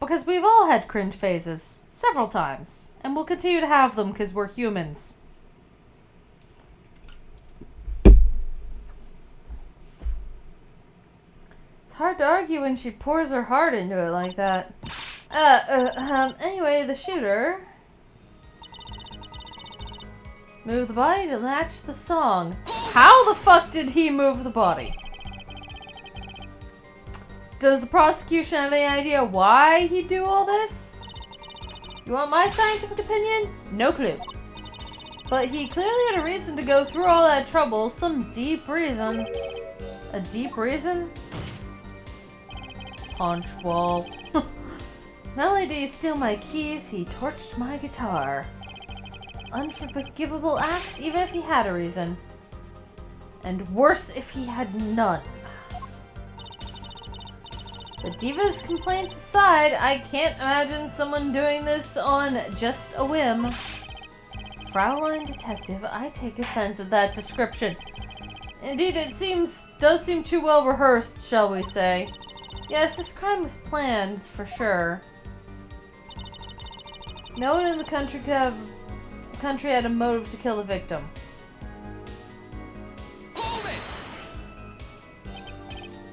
Because we've all had cringe phases. Several times. And we'll continue to have them because we're humans. It's hard to argue when she pours her heart into it like that. Anyway, the shooter moved the body to match the song. How the fuck did he move the body? Does the prosecution have any idea why he'd do all this? You want my scientific opinion? No clue. But he clearly had a reason to go through all that trouble. Some deep reason. A deep reason? Punch wall. Not only did he steal my keys, he torched my guitar. Unforgivable acts, even if he had a reason. And worse if he had none. The diva's complaints aside, I can't imagine someone doing this on just a whim. Fraulein Detective, I take offense at that description. Indeed, it does seem too well rehearsed, shall we say. Yes, this crime was planned, for sure. No one in the country had a motive to kill the victim.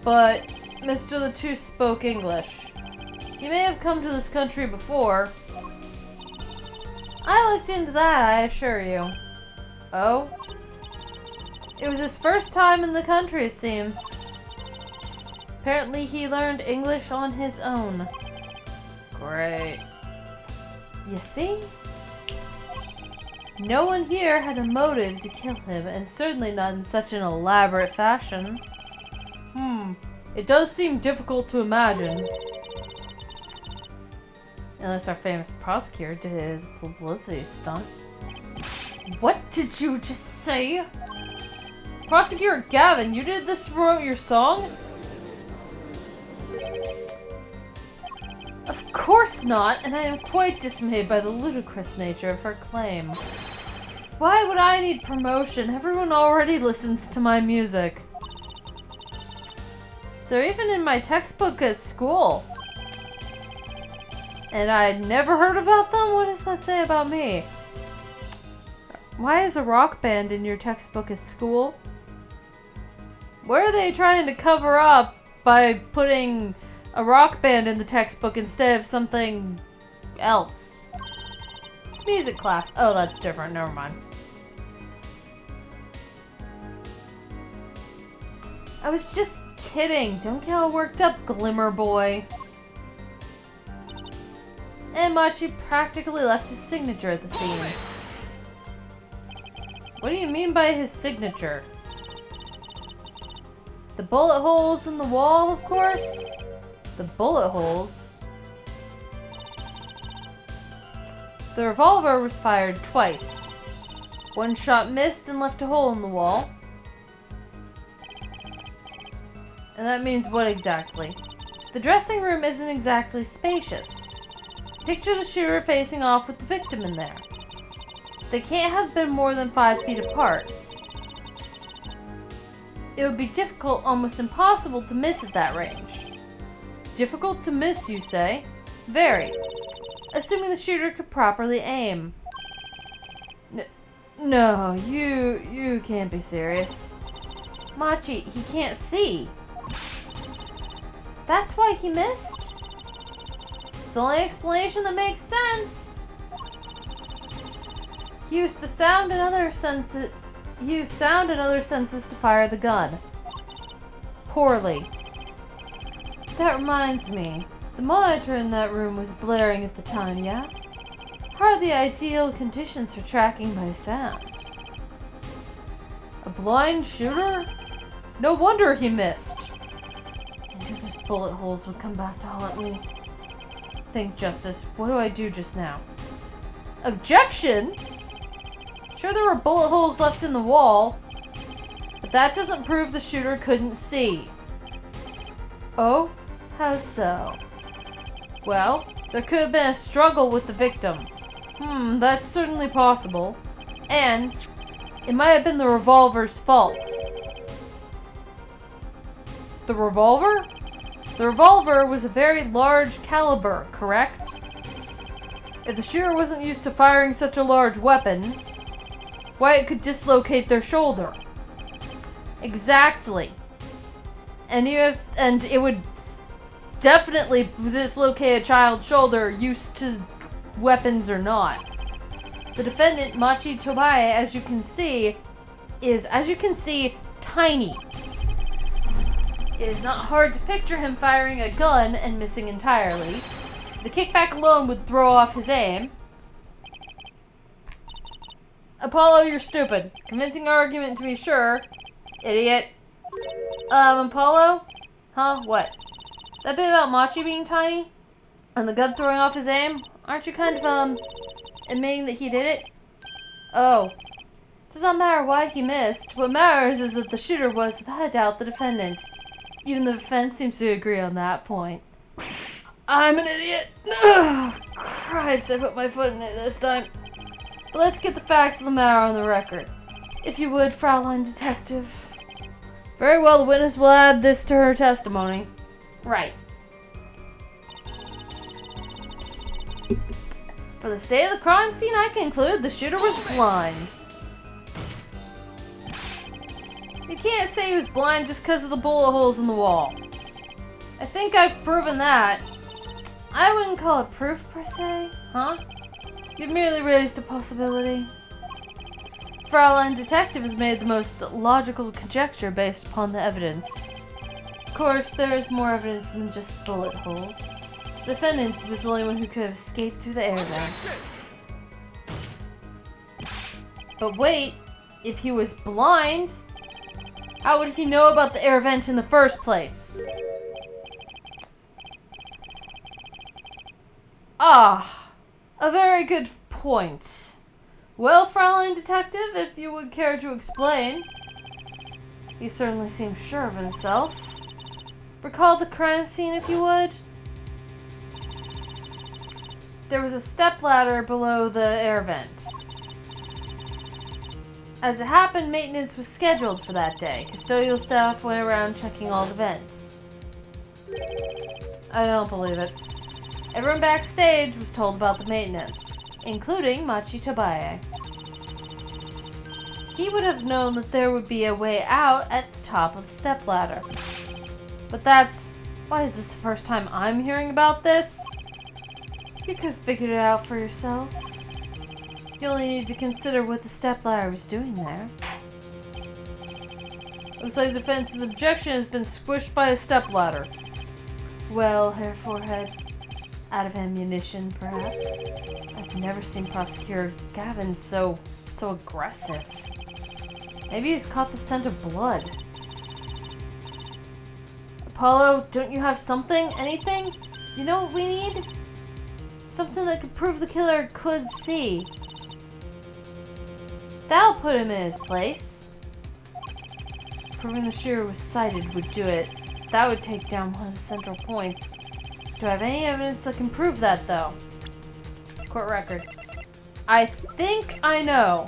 But Mr. Latouche spoke English. He may have come to this country before. I looked into that, I assure you. Oh? It was his first time in the country, it seems. Apparently he learned English on his own. Great. You see? No one here had a motive to kill him, and certainly not in such an elaborate fashion. It does seem difficult to imagine. Unless our famous prosecutor did it as a publicity stunt. What did you just say? Prosecutor Gavin, you did this to promote your song? Of course not, and I am quite dismayed by the ludicrous nature of her claim. Why would I need promotion? Everyone already listens to my music. They're even in my textbook at school. And I'd never heard about them? What does that say about me? Why is a rock band in your textbook at school? What are they trying to cover up by putting a rock band in the textbook instead of something else? It's music class. Oh, that's different. Never mind. I was just kidding. Don't get all worked up, Glimmer Boy. And Machi practically left his signature at the scene. What do you mean by his signature? The bullet holes in the wall, of course? The bullet holes? The revolver was fired twice. One shot missed and left a hole in the wall. And that means what exactly? The dressing room isn't exactly spacious. Picture the shooter facing off with the victim in there. They can't have been more than 5 feet apart. It would be difficult, almost impossible, to miss at that range. Difficult to miss, you say? Very. Assuming the shooter could properly aim. No, you can't be serious. Machi, he can't see. That's why he missed? It's the only explanation that makes sense. He used sound and other senses to fire the gun. Poorly. That reminds me. The monitor in that room was blaring at the time, yeah? Hardly ideal conditions for tracking by sound. A blind shooter? No wonder he missed. I knew those bullet holes would come back to haunt me. Think, Justice, what do I do just now? Objection? Sure, there were bullet holes left in the wall, but that doesn't prove the shooter couldn't see. Oh? How so? Well, there could have been a struggle with the victim. That's certainly possible. And it might have been the revolver's fault. The revolver? The revolver was a very large caliber, correct? If the shooter wasn't used to firing such a large weapon, why it could dislocate their shoulder. Exactly. And it would definitely dislocate a child's shoulder, used to weapons or not. The defendant, Machi Tobae, as you can see, is tiny. It is not hard to picture him firing a gun and missing entirely. The kickback alone would throw off his aim. Apollo, you're stupid. Convincing argument to be sure. Idiot. Apollo? Huh? What? That bit about Machi being tiny? And the gun throwing off his aim? Aren't you kind of, admitting that he did it? Oh. Does not matter why he missed. What matters is that the shooter was, without a doubt, the defendant. Even the defense seems to agree on that point. I'm an idiot! Ugh, Christ, I put my foot in it this time. But let's get the facts of the matter on the record. If you would, Fraulein Detective. Very well, the witness will add this to her testimony. Right. For the state of the crime scene, I conclude the shooter was blind. You can't say he was blind just because of the bullet holes in the wall. I think I've proven that. I wouldn't call it proof per se, huh? You've merely raised a possibility. Fraulein Detective has made the most logical conjecture based upon the evidence. Of course, there is more evidence than just bullet holes. The defendant was the only one who could have escaped through the air vent. But wait, if he was blind, how would he know about the air vent in the first place? Ah, a very good point. Well, Fraulein Detective, if you would care to explain. He certainly seems sure of himself. Recall the crime scene, if you would. There was a stepladder below the air vent. As it happened, maintenance was scheduled for that day. Custodial staff went around checking all the vents. I don't believe it. Everyone backstage was told about the maintenance, including Machi Tobae. He would have known that there would be a way out at the top of the stepladder. But why is this the first time I'm hearing about this? You could have figured it out for yourself. You only need to consider what the stepladder was doing there. Looks like the defense's objection has been squished by a stepladder. Well, Hair Forehead, out of ammunition, perhaps. I've never seen Prosecutor Gavin so aggressive. Maybe he's caught the scent of blood. Apollo, don't you have something? Anything? You know what we need? Something that could prove the killer could see. That'll put him in his place. Proving the shooter was sighted would do it. That would take down one of the central points. Do I have any evidence that can prove that, though? Court record. I think I know.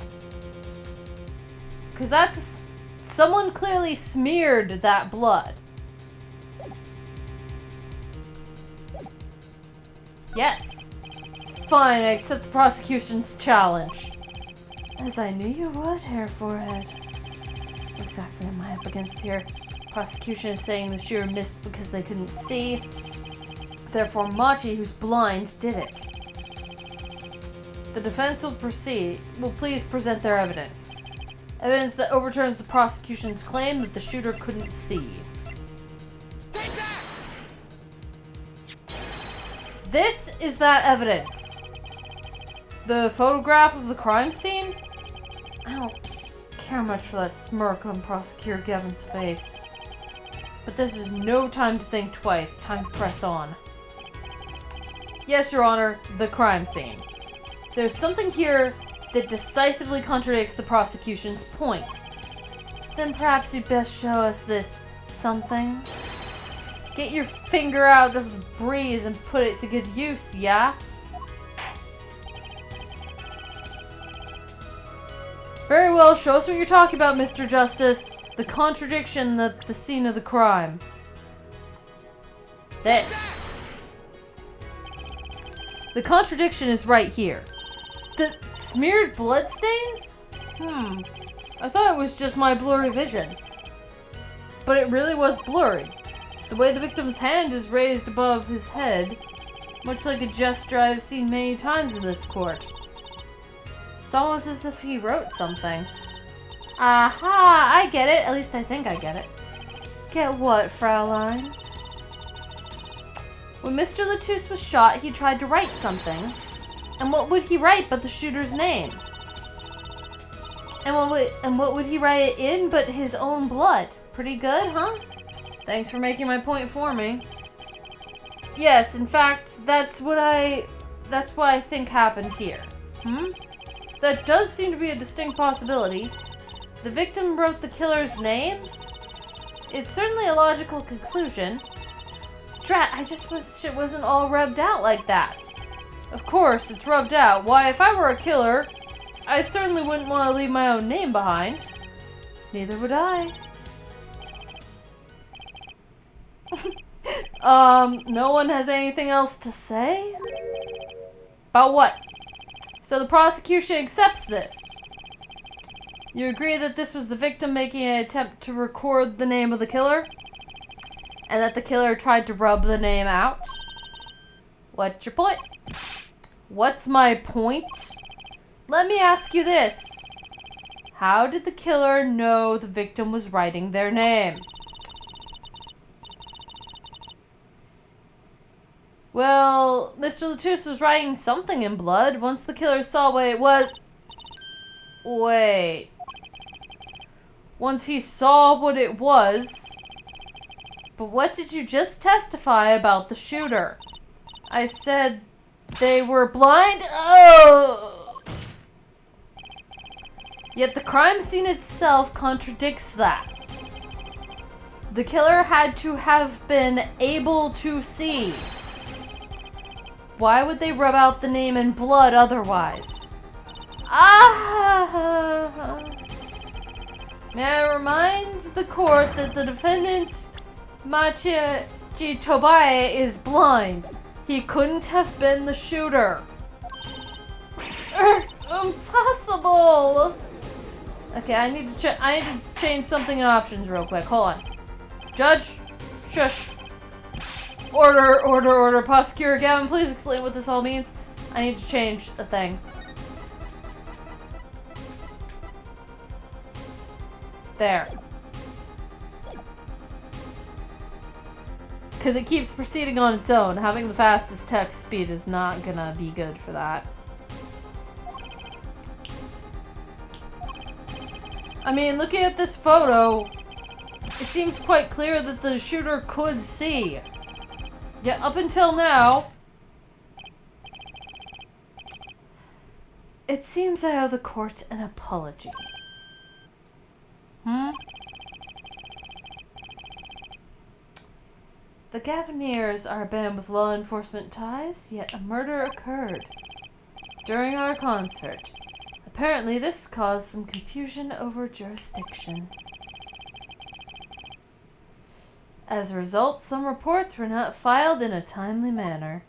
Because someone clearly smeared that blood. Yes. Fine, I accept the prosecution's challenge. As I knew you would, Hair Forehead. What exactly am I up against here? Prosecution is saying the shooter missed because they couldn't see. Therefore, Machi, who's blind, did it. The defense will please present their evidence. Evidence that overturns the prosecution's claim that the shooter couldn't see. Take that! This is that evidence. The photograph of the crime scene? I don't care much for that smirk on Prosecutor Gavin's face. But this is no time to think twice. Time to press on. Yes, Your Honor, the crime scene. There's something here that decisively contradicts the prosecution's point. Then perhaps you'd best show us this something. Get your finger out of the breeze and put it to good use, yeah? Very well, show us what you're talking about, Mr. Justice. The contradiction at the scene of the crime. This. The contradiction is right here. The smeared bloodstains? I thought it was just my blurry vision. But it really was blurry. The way the victim's hand is raised above his head, much like a gesture I've seen many times in this court. It's almost as if he wrote something. Aha! I get it. At least I think I get it. Get what, Fraulein? When Mr. Latouche was shot, he tried to write something. And what would he write but the shooter's name? And what would he write it in but his own blood? Pretty good, huh? Thanks for making my point for me. Yes, in fact, that's what I think happened here. That does seem to be a distinct possibility. The victim wrote the killer's name? It's certainly a logical conclusion. Drat, I just wish it wasn't all rubbed out like that. Of course, it's rubbed out. Why, if I were a killer, I certainly wouldn't want to leave my own name behind. Neither would I. No one has anything else to say? About what? So the prosecution accepts this. You agree that this was the victim making an attempt to record the name of the killer? And that the killer tried to rub the name out? What's your point? What's my point? Let me ask you this. How did the killer know the victim was writing their name? Well, Mr. Latouche was writing something in blood once the killer saw what it was. Wait. Once he saw what it was. But what did you just testify about the shooter? I said they were blind? Oh! Yet the crime scene itself contradicts that. The killer had to have been able to see. Why would they rub out the name in blood otherwise? May I remind the court that the defendant, Machi Tobae, is blind. He couldn't have been the shooter. Impossible! Okay, I need to change something in options real quick. Hold on. Judge? Shush. Order. Prosecutor Gavin, please explain what this all means. I need to change a thing. There. Because it keeps proceeding on its own. Having the fastest text speed is not gonna be good for that. I mean, looking at this photo, it seems quite clear that the shooter could see. Yet up until now, it seems I owe the court an apology. The Gaviniers are a band with law enforcement ties, yet a murder occurred during our concert. Apparently this caused some confusion over jurisdiction. As a result, some reports were not filed in a timely manner.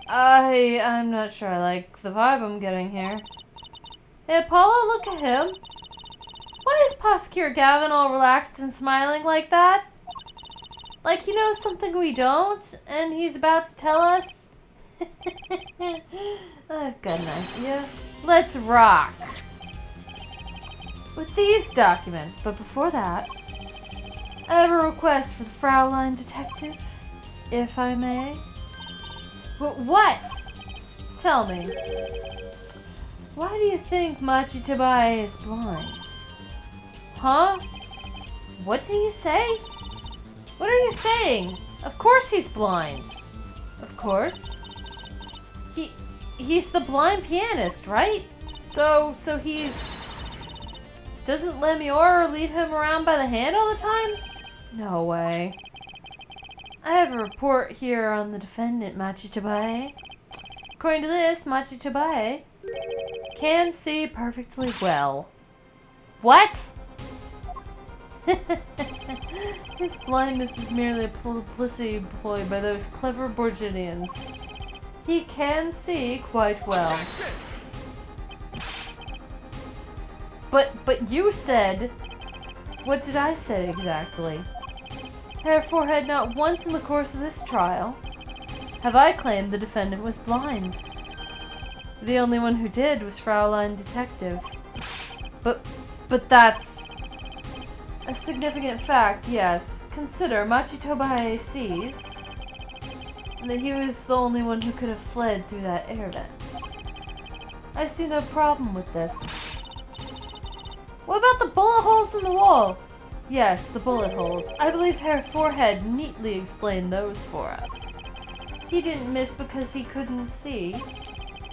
I'm not sure I like the vibe I'm getting here. Hey, Paula, look at him. Why is Prosecutor Gavin all relaxed and smiling like that? Like he knows something we don't, and he's about to tell us? I've got an idea. Let's rock. With these documents, but before that, I have a request for the Fraulein detective, if I may. What? Tell me. Why do you think Machi Tobae is blind? Huh? What do you say? What are you saying? Of course he's blind. Of course. He's the blind pianist, right? So he's... Doesn't Lemuel lead him around by the hand all the time? No way. I have a report here on the defendant, Machi Tobae. According to this, Machi Tobae can see perfectly well. What? His blindness is merely a publicity ploy by those clever Borginians. He can see quite well. But you said... What did I say exactly? Herr Forehead, not once in the course of this trial have I claimed the defendant was blind. The only one who did was Fraulein Detective. But that's a significant fact, yes. Consider Machitobae sees that he was the only one who could have fled through that air vent. I see no problem with this. What about the bullet holes in the wall? Yes, the bullet holes. I believe Herr Forehead neatly explained those for us. He didn't miss because he couldn't see.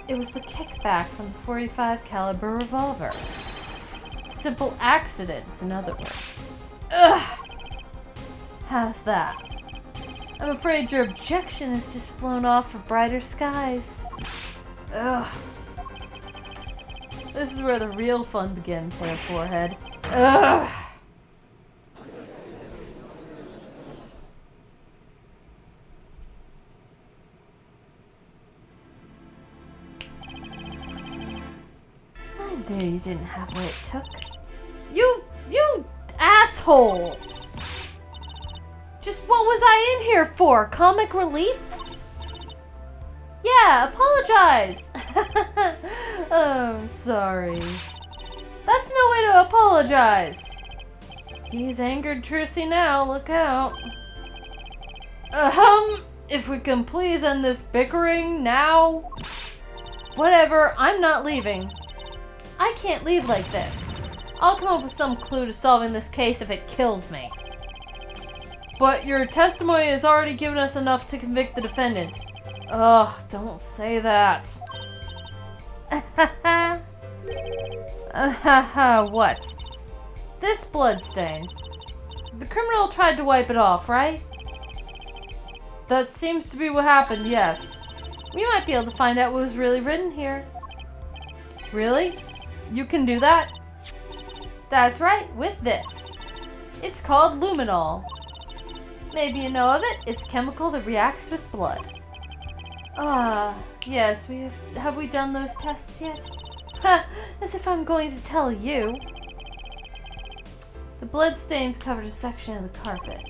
It was the kickback from the .45 caliber revolver. Simple accident, in other words. Ugh! How's that? I'm afraid your objection has just flown off for brighter skies. Ugh. This is where the real fun begins, Herr Forehead. Ugh! I knew you didn't have what it took. You asshole! Just what was I in here for? Comic relief? Yeah, apologize! Oh, I'm sorry. That's no way to apologize! He's angered Trissy now, look out. If we can please end this bickering now? Whatever, I'm not leaving. I can't leave like this. I'll come up with some clue to solving this case if it kills me. But your testimony has already given us enough to convict the defendant. Ugh, don't say that. What? This bloodstain. The criminal tried to wipe it off, right? That seems to be what happened, yes. We might be able to find out what was really written here. Really? You can do that? That's right, with this. It's called luminol. Maybe you know of it? It's a chemical that reacts with blood. Ah, yes, have we done those tests yet? Ha! As if I'm going to tell you. The blood stains covered a section of the carpet.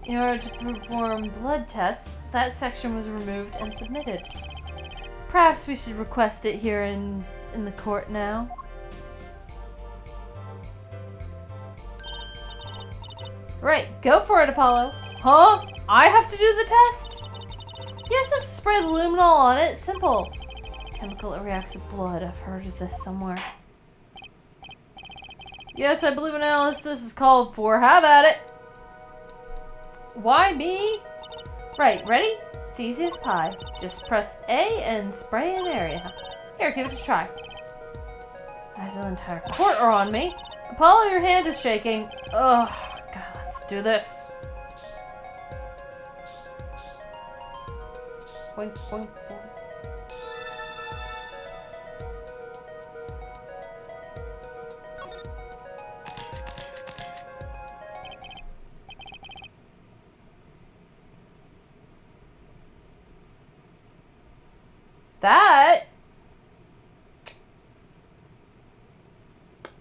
In order to perform blood tests, that section was removed and submitted. Perhaps we should request it here in the court now. Right, go for it, Apollo. Huh? I have to do the test? Yes, let's spray the luminol on it. Simple. Chemical that reacts with blood. I've heard of this somewhere. Yes, I believe analysis is called for. Have at it. Why me? Right, ready? It's easy as pie. Just press A and spray an area. Here, give it a try. Eyes of the entire court are on me. Apollo, your hand is shaking. Ugh. God, let's do this. Boink, boink, boink. That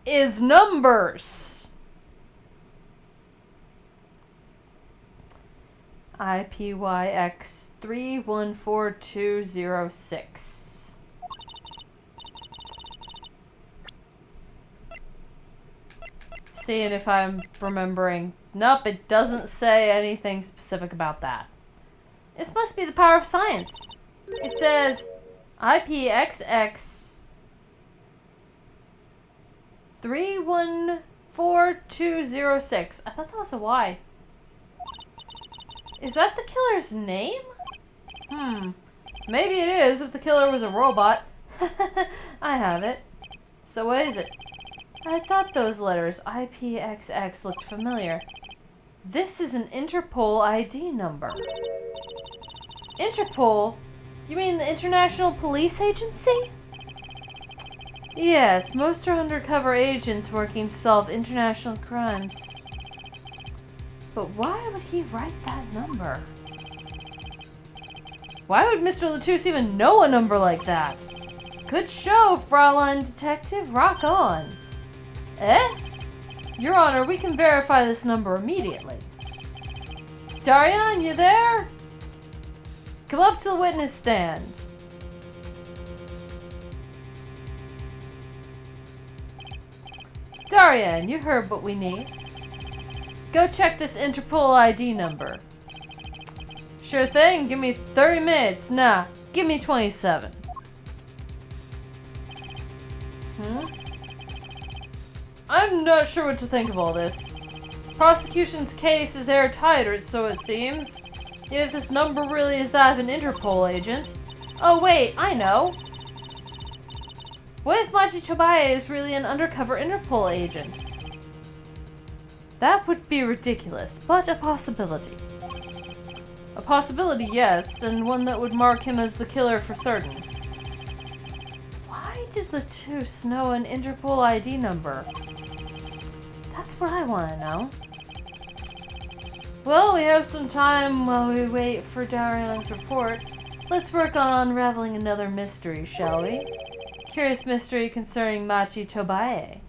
is numbers. IPYX 314206. Seeing if I'm remembering. Nope, it doesn't say anything specific about that. This must be the power of science. It says IPXX 314206. I thought that was a Y. Is that the killer's name? Maybe it is if the killer was a robot. I have it. So what is it? I thought those letters, IPXX, looked familiar. This is an Interpol ID number. Interpol? You mean the International Police Agency? Yes, most are undercover agents working to solve international crimes. But why would he write that number? Why would Mr. Latus even know a number like that? Good show, Fraulein Detective. Rock on. Eh? Your Honor, we can verify this number immediately. Daryan, you there? Come up to the witness stand. Daryan, you heard what we need. Go check this Interpol ID number. Sure thing, give me 30 minutes. Nah, give me 27. I'm not sure what to think of all this. Prosecution's case is airtight, or so it seems. If this number really is that of an Interpol agent. Oh wait, I know. What if Machi Tobaye is really an undercover Interpol agent? That would be ridiculous, but a possibility. A possibility, yes, and one that would mark him as the killer for certain. Why did Latus know an Interpol ID number? That's what I want to know. Well, we have some time while we wait for Daryan's report. Let's work on unraveling another mystery, shall we? Curious mystery concerning Machi Tobaye.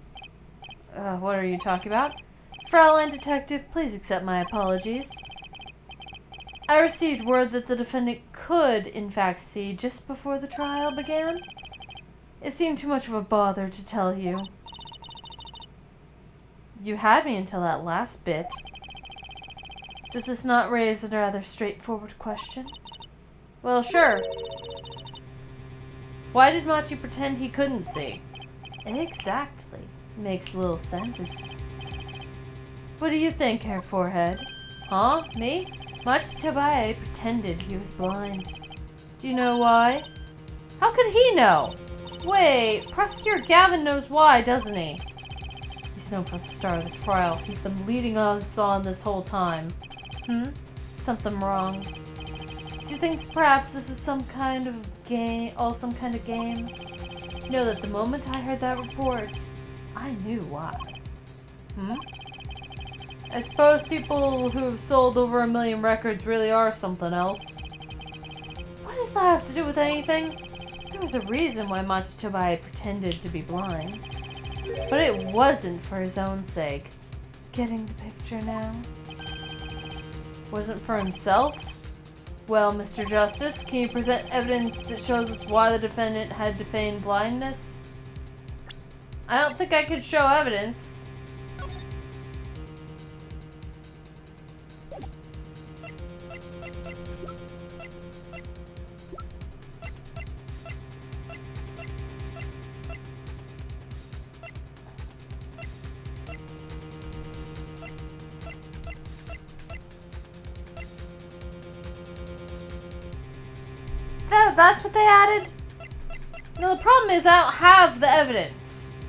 What are you talking about? Fraulein Detective, please accept my apologies. I received word that the defendant could, in fact, see just before the trial began. It seemed too much of a bother to tell you. You had me until that last bit. Does this not raise a rather straightforward question? Well, sure. Why did Machi pretend he couldn't see? Exactly. Makes little sense. What do you think, Herr Forehead? Huh? Me? Machi Tobaye pretended he was blind. Do you know why? How could he know? Wait, Prosecutor Gavin knows why, doesn't he? He's known from the start of the trial. He's been leading us on this whole time. Something wrong. Do you think perhaps this is some kind of game? Know that the moment I heard that report, I knew why. I suppose people who have sold over 1 million records really are something else. What does that have to do with anything? There was a reason why Machi Tobaye pretended to be blind. But it wasn't for his own sake. Getting the picture now? Wasn't for himself? Well, Mr. Justice, can you present evidence that shows us why the defendant had to feign blindness? I don't think I could show evidence. That's what they added? No, the problem is I don't have the evidence.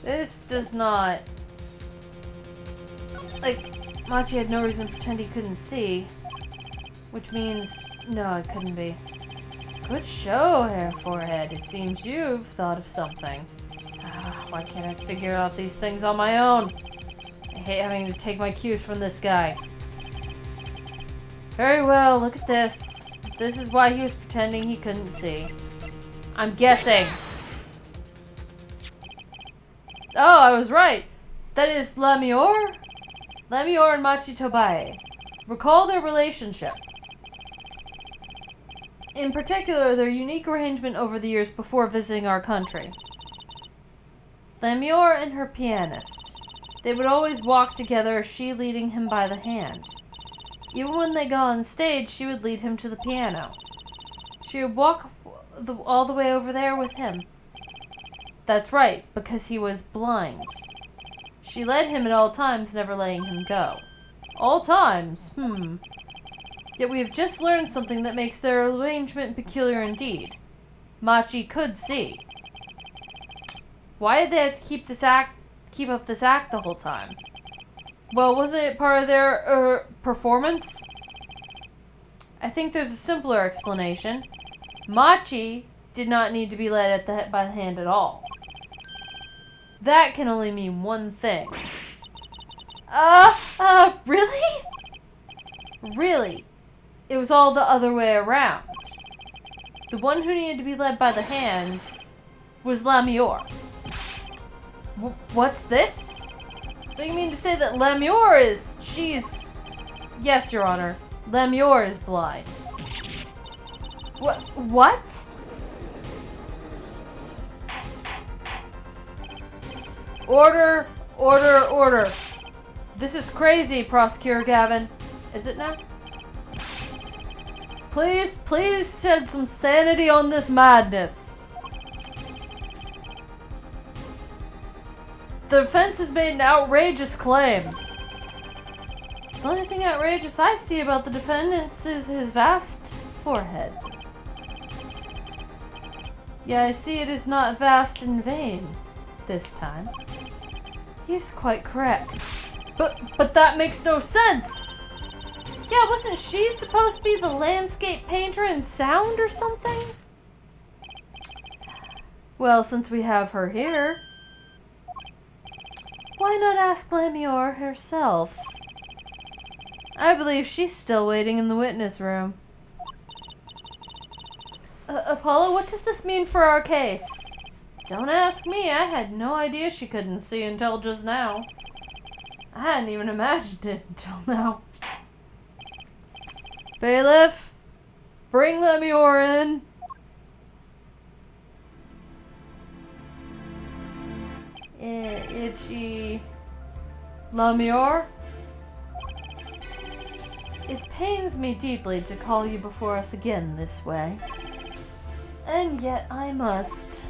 This does not... Like, Machi had no reason to pretend he couldn't see. Which means, no, it couldn't be. Good show, Herr Forehead. It seems you've thought of something. Why can't I figure out these things on my own? I hate having to take my cues from this guy. Very well, look at this. This is why he was pretending he couldn't see. I'm guessing. Oh, I was right. That is Lamior? Lamior and Machi Tobaye. Recall their relationship. In particular, their unique arrangement over the years before visiting our country. Lamior and her pianist. They would always walk together, she leading him by the hand. Even when they got on stage, she would lead him to the piano. She would walk all the way over there with him. That's right, because he was blind. She led him at all times, never letting him go. All times? Yet we have just learned something that makes their arrangement peculiar indeed. Machi could see. Why did they have to keep up this act the whole time? Well, wasn't it part of their performance? I think there's a simpler explanation. Machi did not need to be led by the hand at all. That can only mean one thing. Really? Really? It was all the other way around. The one who needed to be led by the hand was Lemure. What's this? So you mean to say that Lemure she's... Yes, Your Honor. Lemure is blind. What? Order, order, order. This is crazy, Prosecutor Gavin. Is it now? Please shed some sanity on this madness. The defense has made an outrageous claim. The only thing outrageous I see about the defendant is his vast forehead. Yeah, I see it is not vast in vain this time. He's quite correct. But that makes no sense! Yeah, wasn't she supposed to be the landscape painter in sound or something? Well, since we have her here, why not ask Lemure herself? I believe she's still waiting in the witness room. Apollo, what does this mean for our case? Don't ask me. I had no idea she couldn't see until just now. I hadn't even imagined it until now. Bailiff, bring Lemure in. Itchy... Lemure? It pains me deeply to call you before us again this way. And yet I must.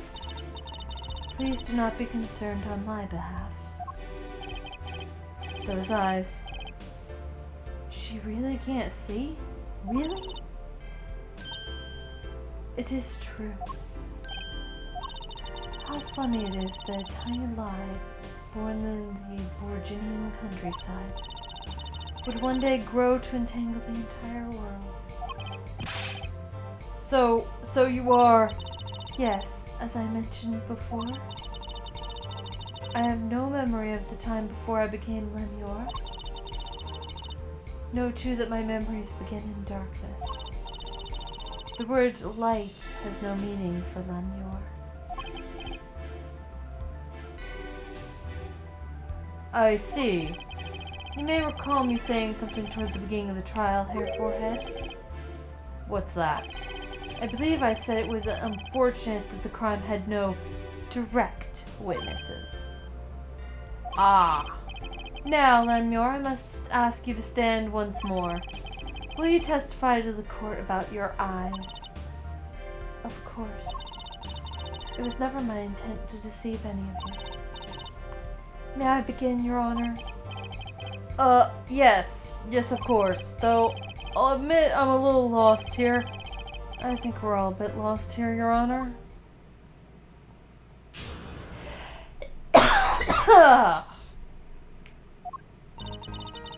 Please do not be concerned on my behalf. Those eyes. She really can't see? Really? It is true. How funny it is that a tiny lie, born in the Borginian countryside, would one day grow to entangle the entire world. So you are... Yes, as I mentioned before. I have no memory of the time before I became Lemure. Know too that my memories begin in darkness. The word light has no meaning for Lemure. I see. You may recall me saying something toward the beginning of the trial, Hair Forehead. What's that? I believe I said it was unfortunate that the crime had no direct witnesses. Ah. Now, Lemure, I must ask you to stand once more. Will you testify to the court about your eyes? Of course. It was never my intent to deceive any of you. May I begin, Your Honor? Yes. Yes, of course. Though, I'll admit I'm a little lost here. I think we're all a bit lost here, Your Honor. I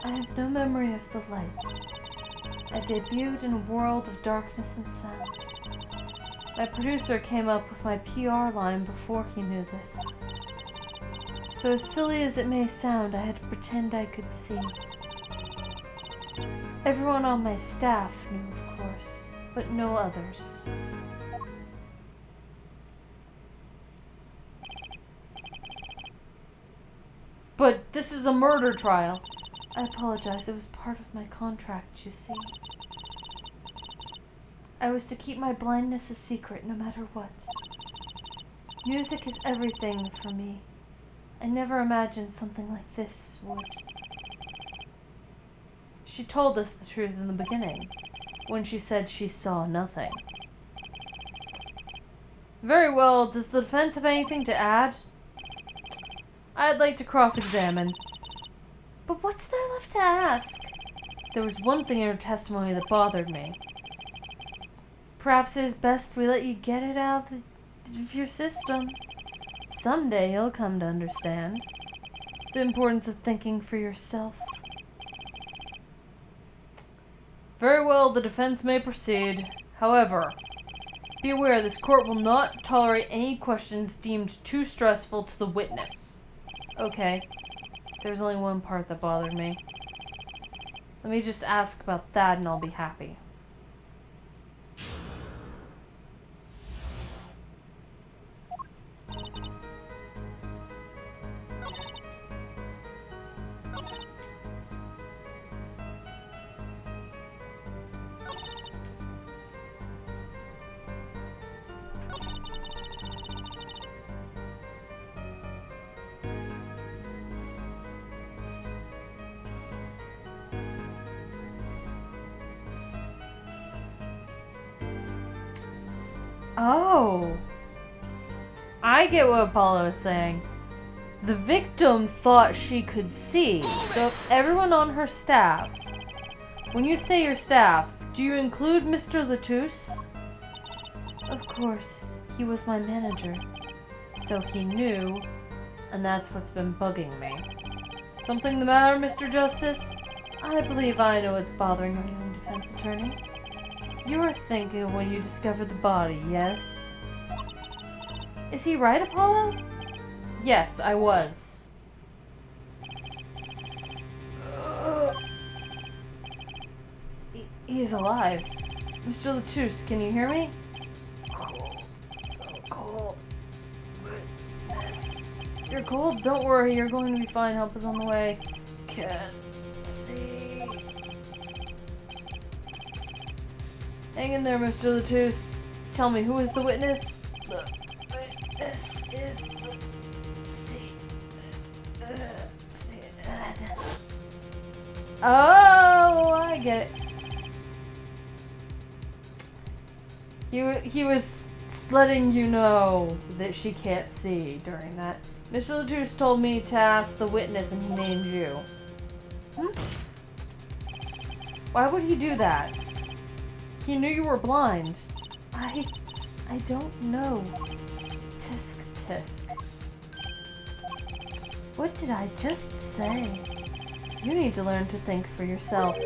have no memory of the light. I debuted in a world of darkness and sound. My producer came up with my PR line before he knew this. So as silly as it may sound, I had to pretend I could see. Everyone on my staff knew, of course, but no others. But this is a murder trial. I apologize, it was part of my contract, you see. I was to keep my blindness a secret, no matter what. Music is everything for me. I never imagined something like this would. She told us the truth in the beginning, when she said she saw nothing. Very well, does the defense have anything to add? I'd like to cross-examine. But what's there left to ask? There was one thing in her testimony that bothered me. Perhaps it is best we let you get it out of your system. Someday you'll come to understand. The importance of thinking for yourself. Very well, the defense may proceed. However, be aware this court will not tolerate any questions deemed too stressful to the witness. Okay. There's only one part that bothered me. Let me just ask about that and I'll be happy. Oh. I get what Apollo is saying. The victim thought she could see, so if everyone on her staff... When you say your staff, do you include Mr. Latouche? Of course, he was my manager. So he knew, and that's what's been bugging me. Something the matter, Mr. Justice? I believe I know what's bothering our young defense attorney. You were thinking of when you discovered the body, yes? Is he right, Apollo? Yes, I was. He's alive. Mr. Latouche, can you hear me? Cold. So cold. Goodness. You're cold? Don't worry, you're going to be fine. Help is on the way. Can't see. Hang in there, Mr. Latouche. Tell me, who is the witness? The witness is the Oh, I get it. He was letting you know that she can't see during that. Mr. Latouche told me to ask the witness and he named you. Why would he do that? He knew you were blind. I don't know. Tisk tisk. What did I just say? You need to learn to think for yourself.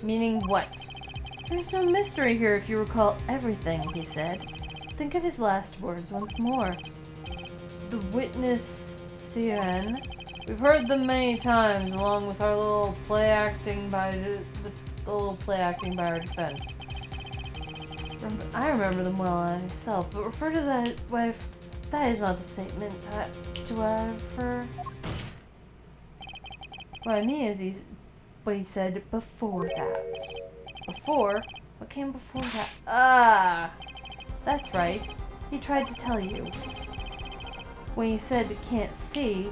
Meaning what? There's no mystery here if you recall everything he said. Think of his last words once more. The witness, Siren. We've heard them many times, along with our little play acting by our defense. I remember them well myself, but refer to that wife. That is not the statement to what I refer. What I mean is what he said before that. Before? What came before that? Ah! That's right. He tried to tell you. When he said can't see,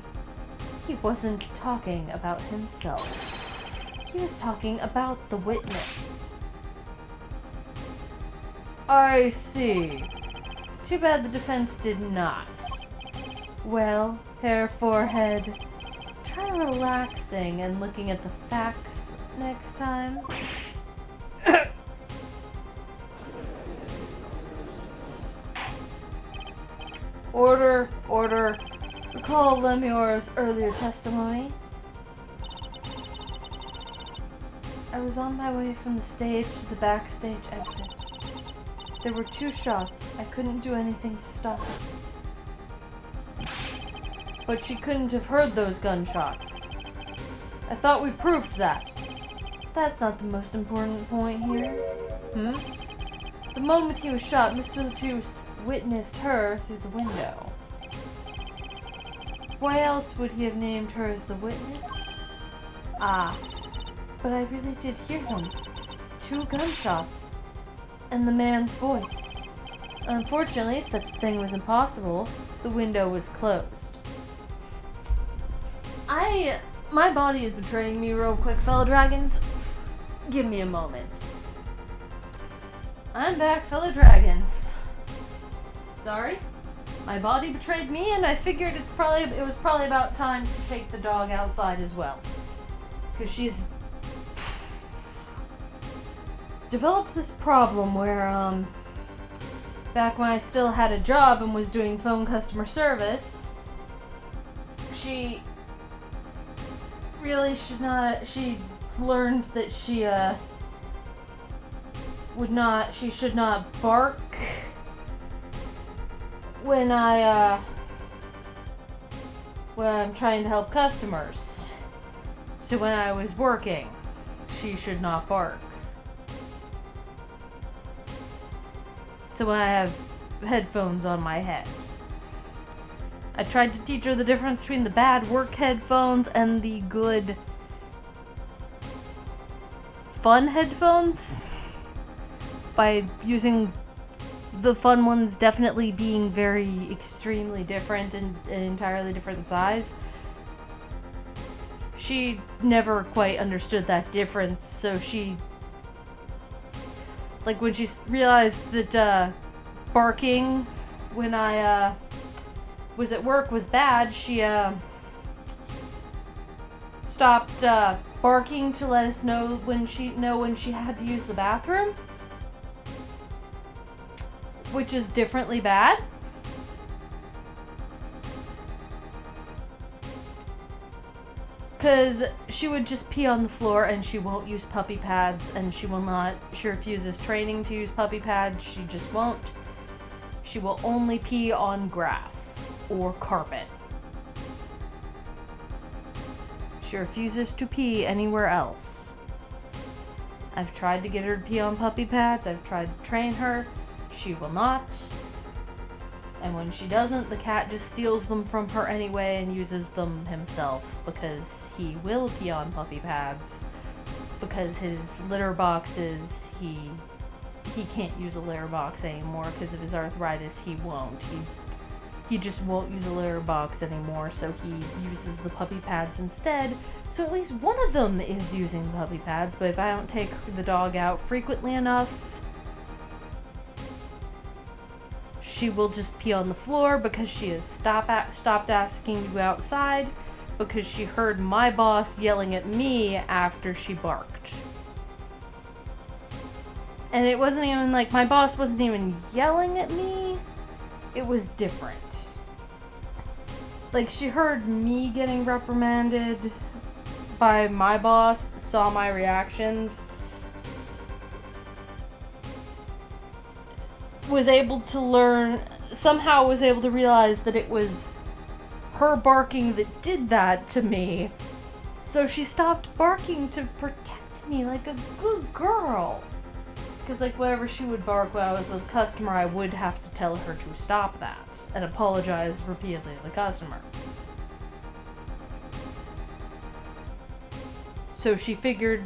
he wasn't talking about himself. He was talking about the witness. I see. Too bad the defense did not. Well, hair, forehead. Try relaxing and looking at the facts next time. Order, order. Recall Lemur's earlier testimony. I was on my way from the stage to the backstage exit. There were 2 shots. I couldn't do anything to stop it. But she couldn't have heard those gunshots. I thought we proved that. That's not the most important point here. The moment he was shot, Mr. Latouche witnessed her through the window. Why else would he have named her as the witness? Ah, but I really did hear them. 2 gunshots. And the man's voice. Unfortunately, such a thing was impossible. The window was closed. My body is betraying me real quick, fellow dragons. Give me a moment. I'm back, fellow dragons. Sorry. My body betrayed me, and I figured it was probably about time to take the dog outside as well. Because she's developed this problem where, back when I still had a job and was doing phone customer service, she really should not. She learned that she she should not bark when when I'm trying to help customers. So when I was working, she should not bark. So when I have headphones on my head, I tried to teach her the difference between the bad work headphones and the good fun headphones by using the fun ones definitely being very extremely different and an entirely different size. She never quite understood that difference, so she, like, when she realized that barking when I was at work was bad, she stopped barking to let us know when she had to use the bathroom, which is differently bad. Because she would just pee on the floor and she won't use puppy pads, and she refuses training to use puppy pads. She just won't. She will only pee on grass or carpet. She refuses to pee anywhere else. I've tried to get her to pee on puppy pads. I've tried to train her. She will not. And when she doesn't, the cat just steals them from her anyway and uses them himself, because he will pee on puppy pads. Because his litter boxes, he can't use a litter box anymore because of his arthritis. He won't. He just won't use a litter box anymore, so he uses the puppy pads instead. So at least one of them is using the puppy pads, but if I don't take the dog out frequently enough, she will just pee on the floor because she has stopped asking to go outside because she heard my boss yelling at me after she barked. And it wasn't even like, my boss wasn't even yelling at me. It was different. Like, she heard me getting reprimanded by my boss, saw my reactions, somehow was able to realize that it was her barking that did that to me. So she stopped barking to protect me like a good girl. Because, like, whenever she would bark when I was with a customer, I would have to tell her to stop that and apologize repeatedly to the customer. So she figured,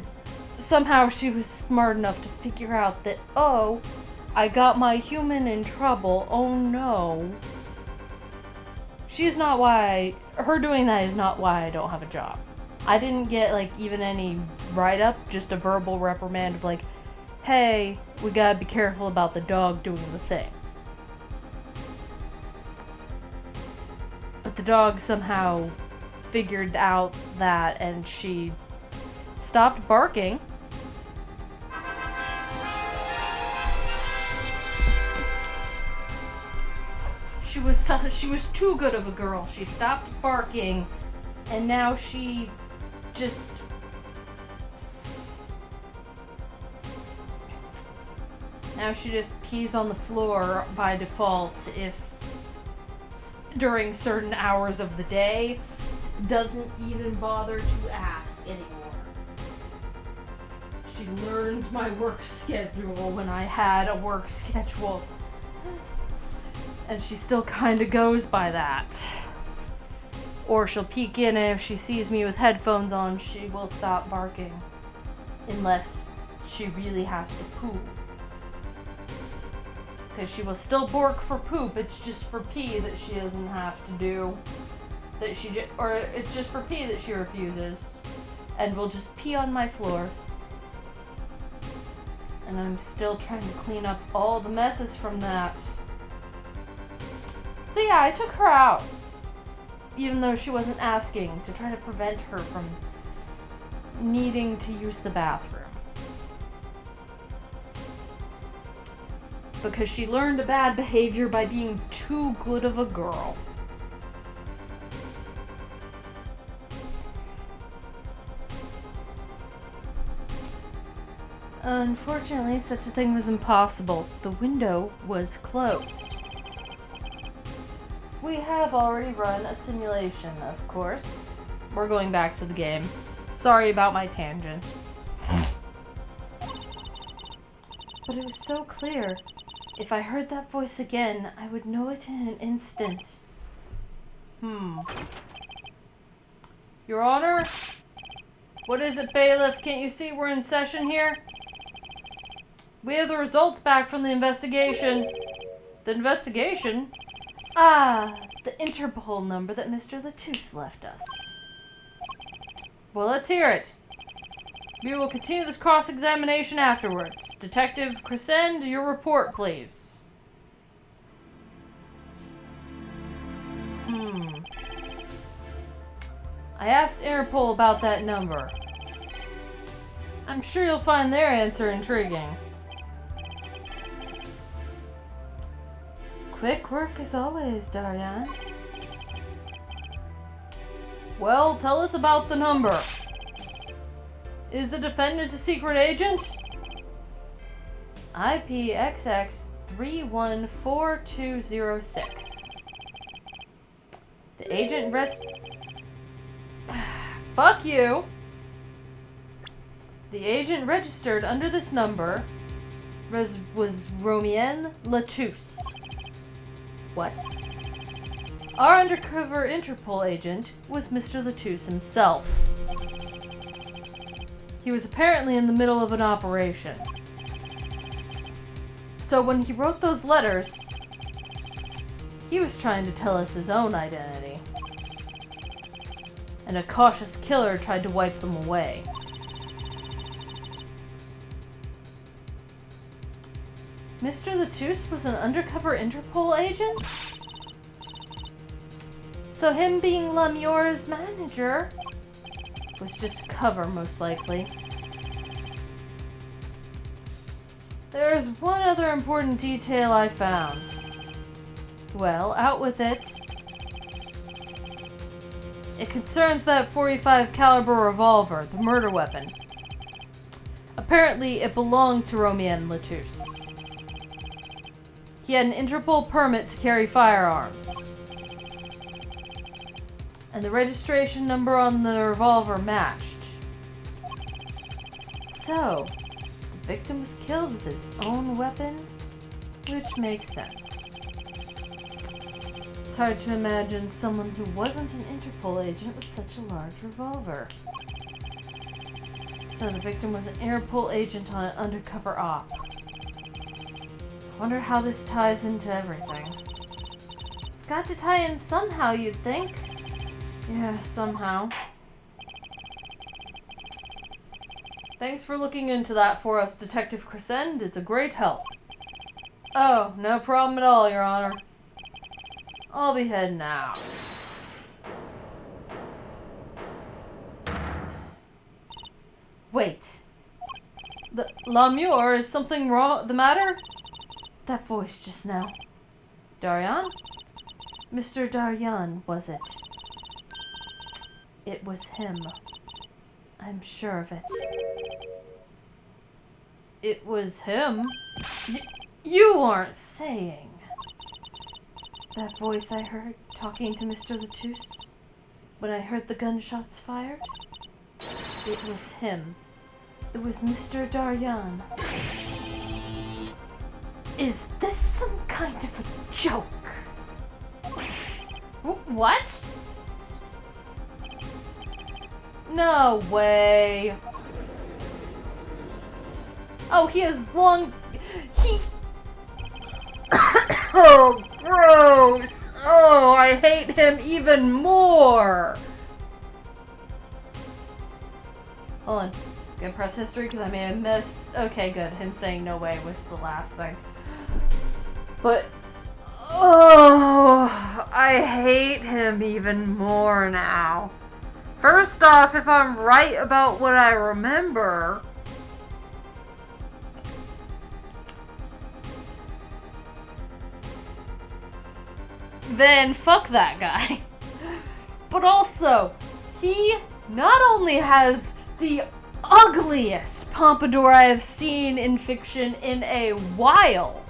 somehow she was smart enough to figure out that, oh, I got my human in trouble, oh no. Her doing that is not why I don't have a job. I didn't get, like, even any write-up, just a verbal reprimand of, like, hey, we gotta be careful about the dog doing the thing. But the dog somehow figured out that, and she stopped barking. She was too good of a girl. She stopped barking, and now she just pees on the floor by default if during certain hours of the day. Doesn't even bother to ask anymore. She learned my work schedule when I had a work schedule. And she still kind of goes by that. Or she'll peek in, and if she sees me with headphones on, she will stop barking. Unless she really has to poop. Because she will still bark for poop, it's just for pee that she doesn't have to do. Or it's just for pee that she refuses. And will just pee on my floor. And I'm still trying to clean up all the messes from that. So yeah, I took her out, even though she wasn't asking, to try to prevent her from needing to use the bathroom. Because she learned a bad behavior by being too good of a girl. Unfortunately, such a thing was impossible. The window was closed. We have already run a simulation, of course. We're going back to the game. Sorry about my tangent. But it was so clear. If I heard that voice again, I would know it in an instant. Your Honor? What is it, bailiff? Can't you see we're in session here? We have the results back from the investigation. The investigation? Ah, the Interpol number that Mr. Latouche left us. Well, let's hear it. We will continue this cross-examination afterwards. Detective Crescend, your report, please. I asked Interpol about that number. I'm sure you'll find their answer intriguing. Quick work as always, Daryan. Well, tell us about the number. Is the defendant a secret agent? IPXX 314206. The agent Fuck you! The agent registered under this number was Romien Latouche. What? Our undercover Interpol agent was Mr. Latouche himself. He was apparently in the middle of an operation. So when he wrote those letters, he was trying to tell us his own identity. And a cautious killer tried to wipe them away. Mr. Latouche was an undercover Interpol agent? So him being Lemur's manager was just cover, most likely. There's one other important detail I found. Well, out with it. It concerns that .45 caliber revolver, the murder weapon. Apparently, it belonged to Romien Latouche. He had an Interpol permit to carry firearms. And the registration number on the revolver matched. So, the victim was killed with his own weapon, which makes sense. It's hard to imagine someone who wasn't an Interpol agent with such a large revolver. So the victim was an Interpol agent on an undercover op. I wonder how this ties into everything. It's got to tie in somehow, you'd think. Yeah, somehow. Thanks for looking into that for us, Detective Crescend. It's a great help. Oh, no problem at all, Your Honor. I'll be heading out. Wait. Lemur, is something wrong? The matter? That voice just now. Daryan? Mr. Daryan, was it? It was him. I'm sure of it. It was him? You aren't saying. That voice I heard talking to Mr. Latouche when I heard the gunshots fired? It was him. It was Mr. Daryan. Is this some kind of a joke? What? No way. Oh, he has long... Oh, gross. Oh, I hate him even more. Hold on. Gonna press history because I may have missed... Okay, good. Him saying no way was the last thing. But... Oh, I hate him even more now. First off, if I'm right about what I remember... Then fuck that guy. But also, he not only has the ugliest pompadour I have seen in fiction in a while.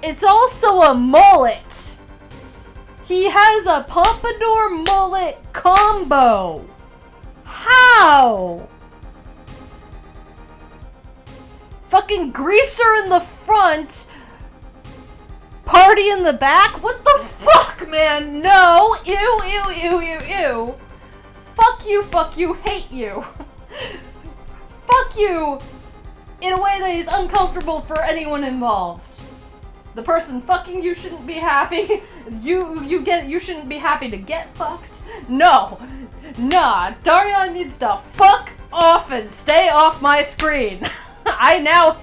It's also a mullet. He has a pompadour mullet combo. How? Fucking greaser in the front, party in the back? What the fuck, man? No. Ew, ew, ew, ew, ew. Fuck you, hate you. Fuck you in a way that is uncomfortable for anyone involved. The person fucking you shouldn't be happy. You shouldn't be happy to get fucked. No. Nah, Daryan needs to fuck off and stay off my screen. I now,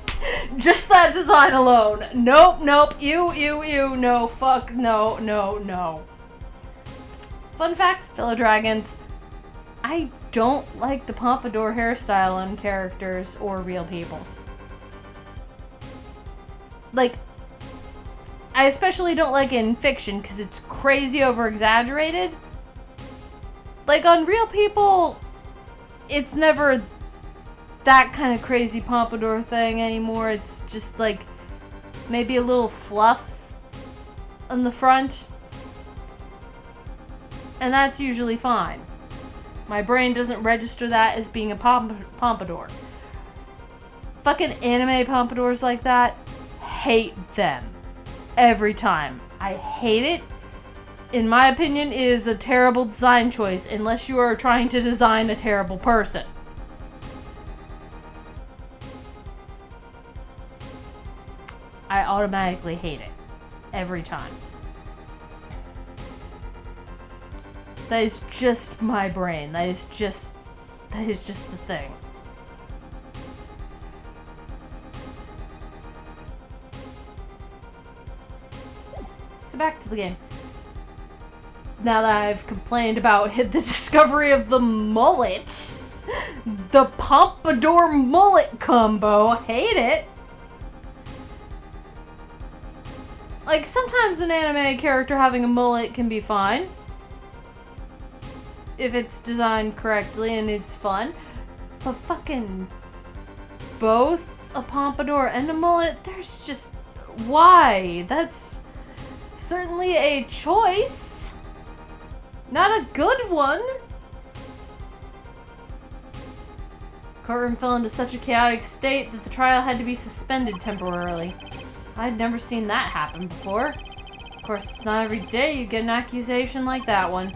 just that design alone. Nope, ew, no, fuck, no. Fun fact, fellow dragons, I don't like the pompadour hairstyle on characters or real people. Like, I especially don't like it in fiction because it's crazy over-exaggerated. Like, on real people, it's never that kind of crazy pompadour thing anymore. It's just like maybe a little fluff on the front. And that's usually fine. My brain doesn't register that as being a pompadour. Fucking anime pompadours like that, hate them. Every time. I hate it. In my opinion, it is a terrible design choice unless you are trying to design a terrible person. I automatically hate it. Every time. That is just my brain. That is just the thing. So back to the game. Now that I've complained about the discovery of the mullet, the pompadour mullet combo, hate it. Like, sometimes an anime character having a mullet can be fine. If it's designed correctly and it's fun. But fucking both a pompadour and a mullet, there's just... why? That's certainly a choice. Not a good one. Courtroom fell into such a chaotic state that the trial had to be suspended temporarily. I'd never seen that happen before. Of course, it's not every day you get an accusation like that one.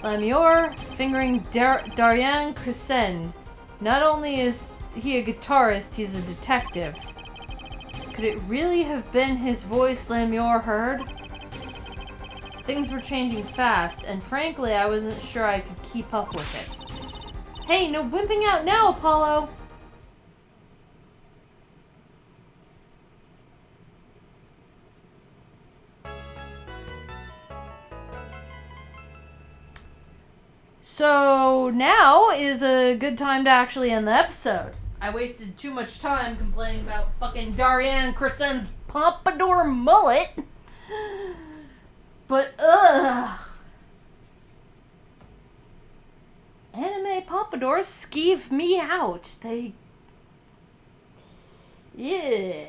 Lemior fingering Daryan Crescend. Not only is he a guitarist, he's a detective. Could it really have been his voice Lemior heard? Things were changing fast, and frankly, I wasn't sure I could keep up with it. Hey, no wimping out now, Apollo! So now is a good time to actually end the episode. I wasted too much time complaining about fucking Daryan Crescend's pompadour mullet. But, anime pompadours skeeve me out. They... yeah.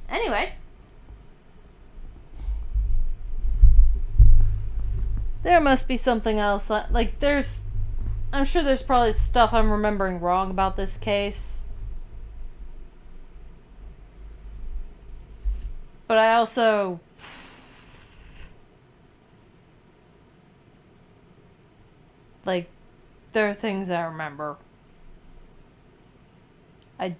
Anyway. There must be something else. Like, there's... I'm sure there's probably stuff I'm remembering wrong about this case. But I also... like, there are things I remember. I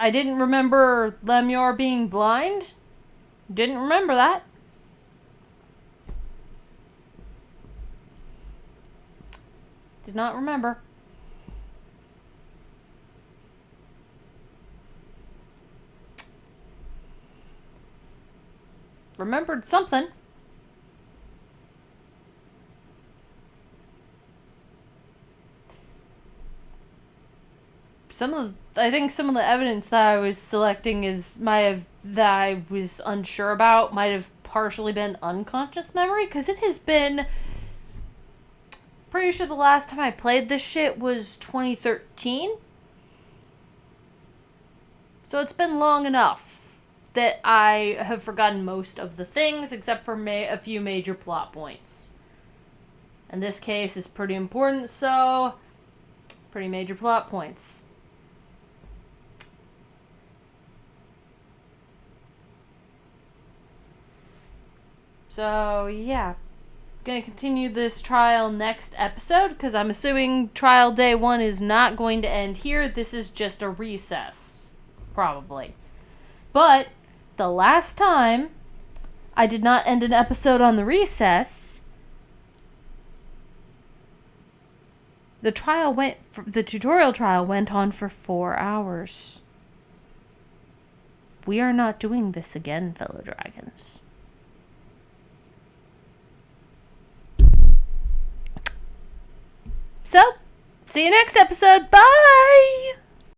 didn't remember Lemior being blind. Didn't remember that. Did not remember. Remembered something. I think some of the evidence that I was selecting that I was unsure about might have partially been unconscious memory, because it has been... Pretty sure the last time I played this shit was 2013. So it's been long enough that I have forgotten most of the things, except for a few major plot points. And this case is pretty important, so... pretty major plot points. So, yeah. Gonna continue this trial next episode, because I'm assuming trial day 1 is not going to end here. This is just a recess. Probably. But, the last time I did not end an episode on the recess, the tutorial trial went on for 4 hours. We are not doing this again, fellow dragons. So, see you next episode. Bye!